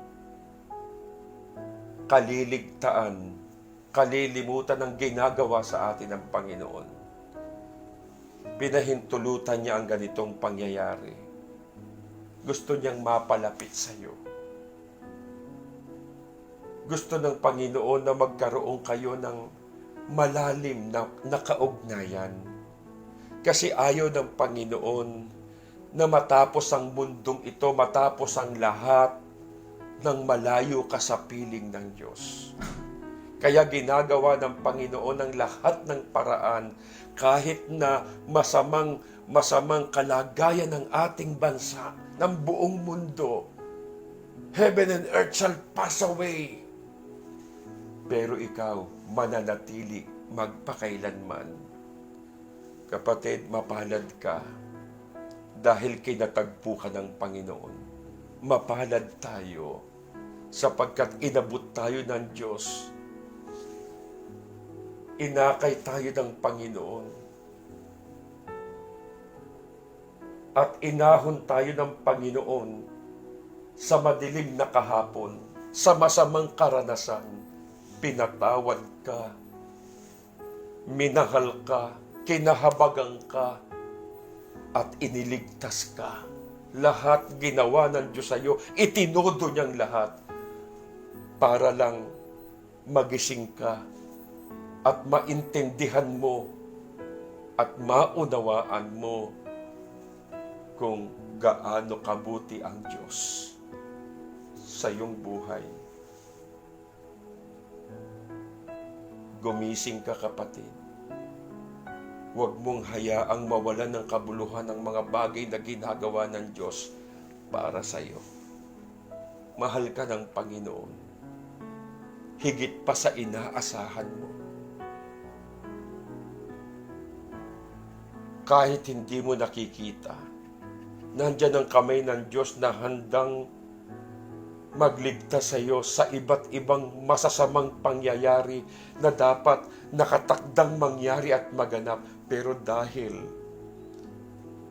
kalilimutan ang ginagawa sa atin ng Panginoon. Pinahintulutan niya ang ganitong pangyayari. Gusto niyang mapalapit sa iyo. Gusto ng Panginoon na magkaroon kayo ng malalim na kaugnayan. Kasi ayaw ng Panginoon na matapos ang mundong ito, matapos ang lahat, nang malayo ka sa piling ng Diyos. Kaya ginagawa ng Panginoon ang lahat ng paraan kahit na masamang kalagayan ng ating bansa, ng buong mundo. Heaven and earth shall pass away. Pero ikaw, mananatili magpakailanman. Kapatid, mapalad ka dahil kinatagpo ka ng Panginoon. Mapalad tayo sapagkat inabot tayo ng Diyos. Inakay tayo ng Panginoon. At inahon tayo ng Panginoon sa madilim na kahapon, sa masamang karanasan. Pinatawad ka, minahal ka, kinahabagan ka, at iniligtas ka. Lahat ginawa ng Diyos sa iyo, itinodo niyang lahat para lang magising ka at maintindihan mo at maunawaan mo kung gaano kabuti ang Diyos sa iyong buhay. Gumising ka, kapatid. Huwag mong hayaang mawalan ng kabuluhan ng mga bagay na ginagawa ng Diyos para sa iyo. Mahal ka ng Panginoon. Higit pa sa inaasahan mo. Kahit hindi mo nakikita, nandiyan ang kamay ng Diyos na handang magligtas sa iyo sa iba't ibang masasamang pangyayari na dapat nakatakdang mangyari at maganap. Pero dahil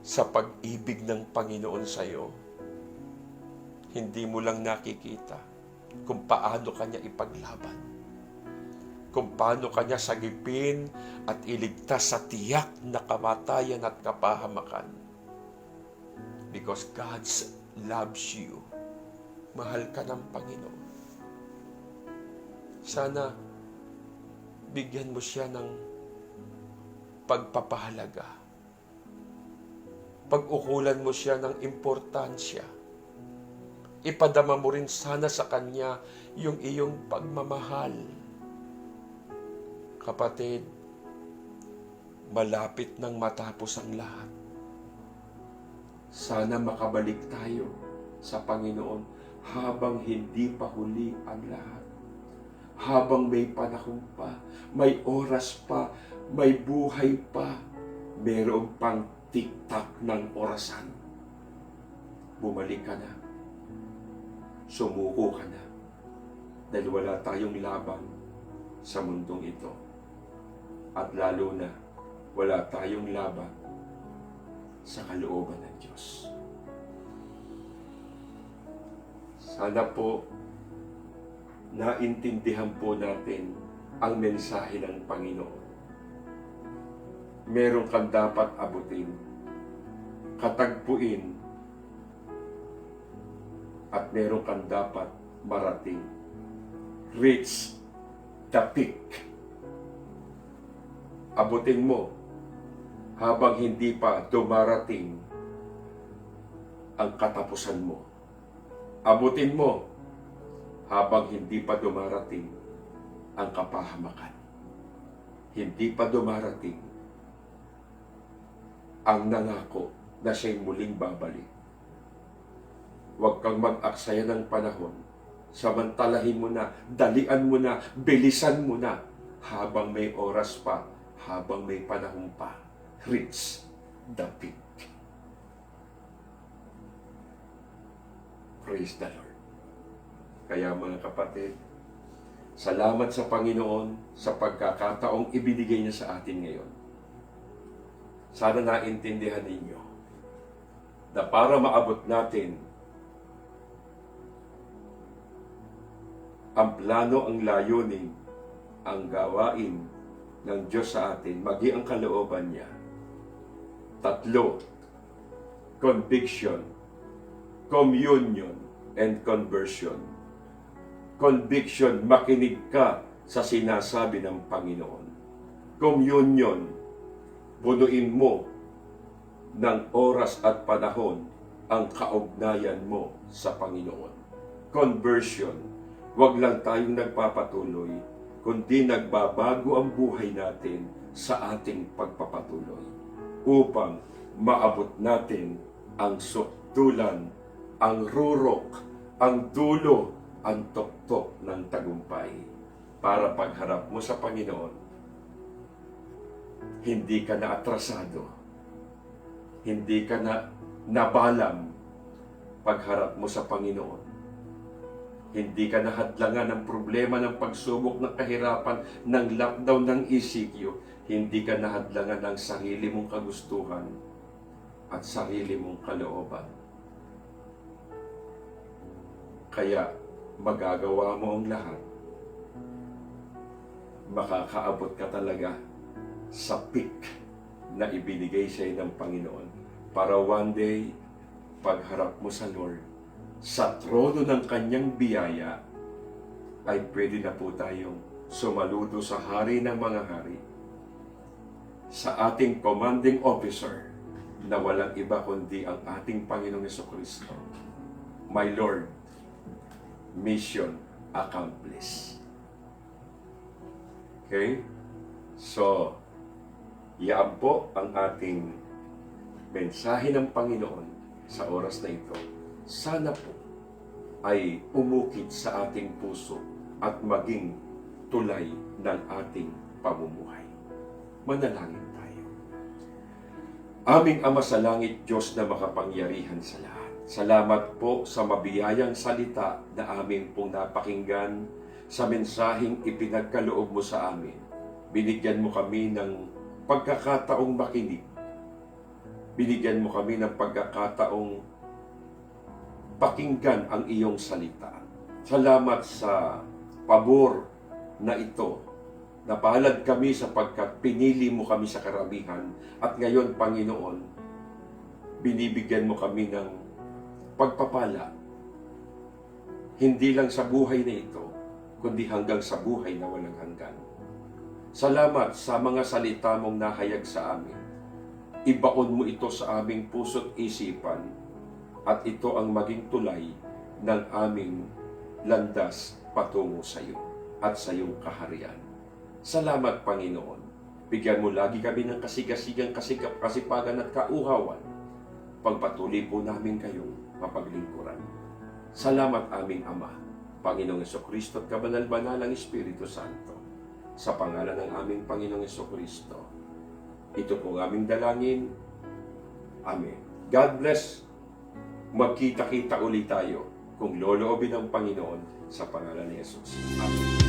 sa pag-ibig ng Panginoon sa iyo, hindi mo lang nakikita kung paano kanya ipaglaban, kung paano kanya sagipin at iligtas sa tiyak na kamatayan at kapahamakan. Because God loves you. Mahal ka ng Panginoon. Sana bigyan mo siya ng pagpapahalaga. Pag-ukulan mo siya ng importansya. Ipadama mo rin sana sa kanya yung iyong pagmamahal. Kapatid, malapit nang matapos ang lahat. Sana makabalik tayo sa Panginoon habang hindi pa huli ang lahat. Habang may panahon pa, may oras pa, may buhay pa, mayroong pang tiktak ng orasan. Bumalik ka na. Sumuko ka na. Dahil wala tayong laban sa mundong ito. At lalo na, wala tayong laban sa kalooban ng Diyos. Sana po, naintindihan po natin ang mensahe ng Panginoon. Meron kang dapat abutin, katagpuin, at meron kang dapat marating. Reach the peak. Abutin mo habang hindi pa dumarating ang katapusan mo. Abutin mo habang hindi pa dumarating ang kapahamakan. Hindi pa dumarating ang nangako na siya'y muling babalik. Huwag kang mag-aksaya ng panahon. Samantalahin mo na, dalian mo na, bilisan mo na habang may oras pa, habang may panahon pa. Reach the peak. Praise the Lord. Kaya mga kapatid, salamat sa Panginoon sa pagkakataong ibinigay niya sa atin ngayon. Sana naintindihan ninyo na para maabot natin ang plano, ang layunin, ang gawain ng Diyos sa atin, maging ang kalooban niya. 3, conviction, communion, and conversion. Conviction, makinig ka sa sinasabi ng Panginoon. Communion, bunuin mo ng oras at panahon ang kaugnayan mo sa Panginoon. Conversion, wag lang tayong nagpapatuloy, kundi nagbabago ang buhay natin sa ating pagpapatuloy upang maabot natin ang sukdulan, ang rurok, ang dulo, ang tuktok ng tagumpay para pagharap mo sa Panginoon, Hindi ka na atrasado. Hindi ka na nabalam pagharap mo sa Panginoon. Hindi ka nahadlangan ng problema ng pagsubok ng kahirapan, ng lockdown ng ECQ. Hindi ka nahadlangan ng sarili mong kagustuhan at sarili mong kalooban. Kaya magagawa mo ang lahat. Makakaabot ka talaga sa peak na ibinigay sa iyo ng Panginoon para one day, pagharap mo sa Lord, sa trono ng kanyang biyaya, ay pwede na po tayong sumaludo sa Hari ng mga Hari, sa ating commanding officer, na walang iba kundi ang ating Panginoong Jesucristo. My Lord, mission accomplished. Okay? So, yan po ang ating mensahe ng Panginoon sa oras na ito. Sana po ay umukit sa ating puso at maging tulay ng ating pamumuhay. Manalangin tayo. Aming Ama sa langit, Diyos na makapangyarihan sa lahat. Salamat po sa mabiyayang salita na amin pong napakinggan, sa mensaheng ipinagkaloob mo sa amin. Binigyan mo kami ng pagkakataong makinig. Binigyan mo kami ng pagkakataong pakinggan ang iyong salita. Salamat sa pabor na ito. Napalad kami sapagkat pinili mo kami sa karamihan. At ngayon, Panginoon, binibigyan mo kami ng pagpapala. Hindi lang sa buhay na ito, kundi hanggang sa buhay na walang hanggan. Salamat sa mga salita mong nahayag sa amin. Ibaon mo ito sa aming puso't isipan, at ito ang maging tulay ng aming landas patungo sa iyo at sa iyong kaharian. Salamat, Panginoon. Bigyan mo lagi kami ng kasigasigang kasipagan at kauhawan. Pagpatuloy po namin kayong mapaglingkuran. Salamat, aming Ama, Panginoong Jesucristo at kabanal-banalang Espiritu Santo. Sa pangalan ng aming Panginoong Jesucristo, ito po ang aming dalangin. Amen. God bless. Magkita-kita ulit tayo kung loloobin ng Panginoon sa pangalan ni Jesus. Amen.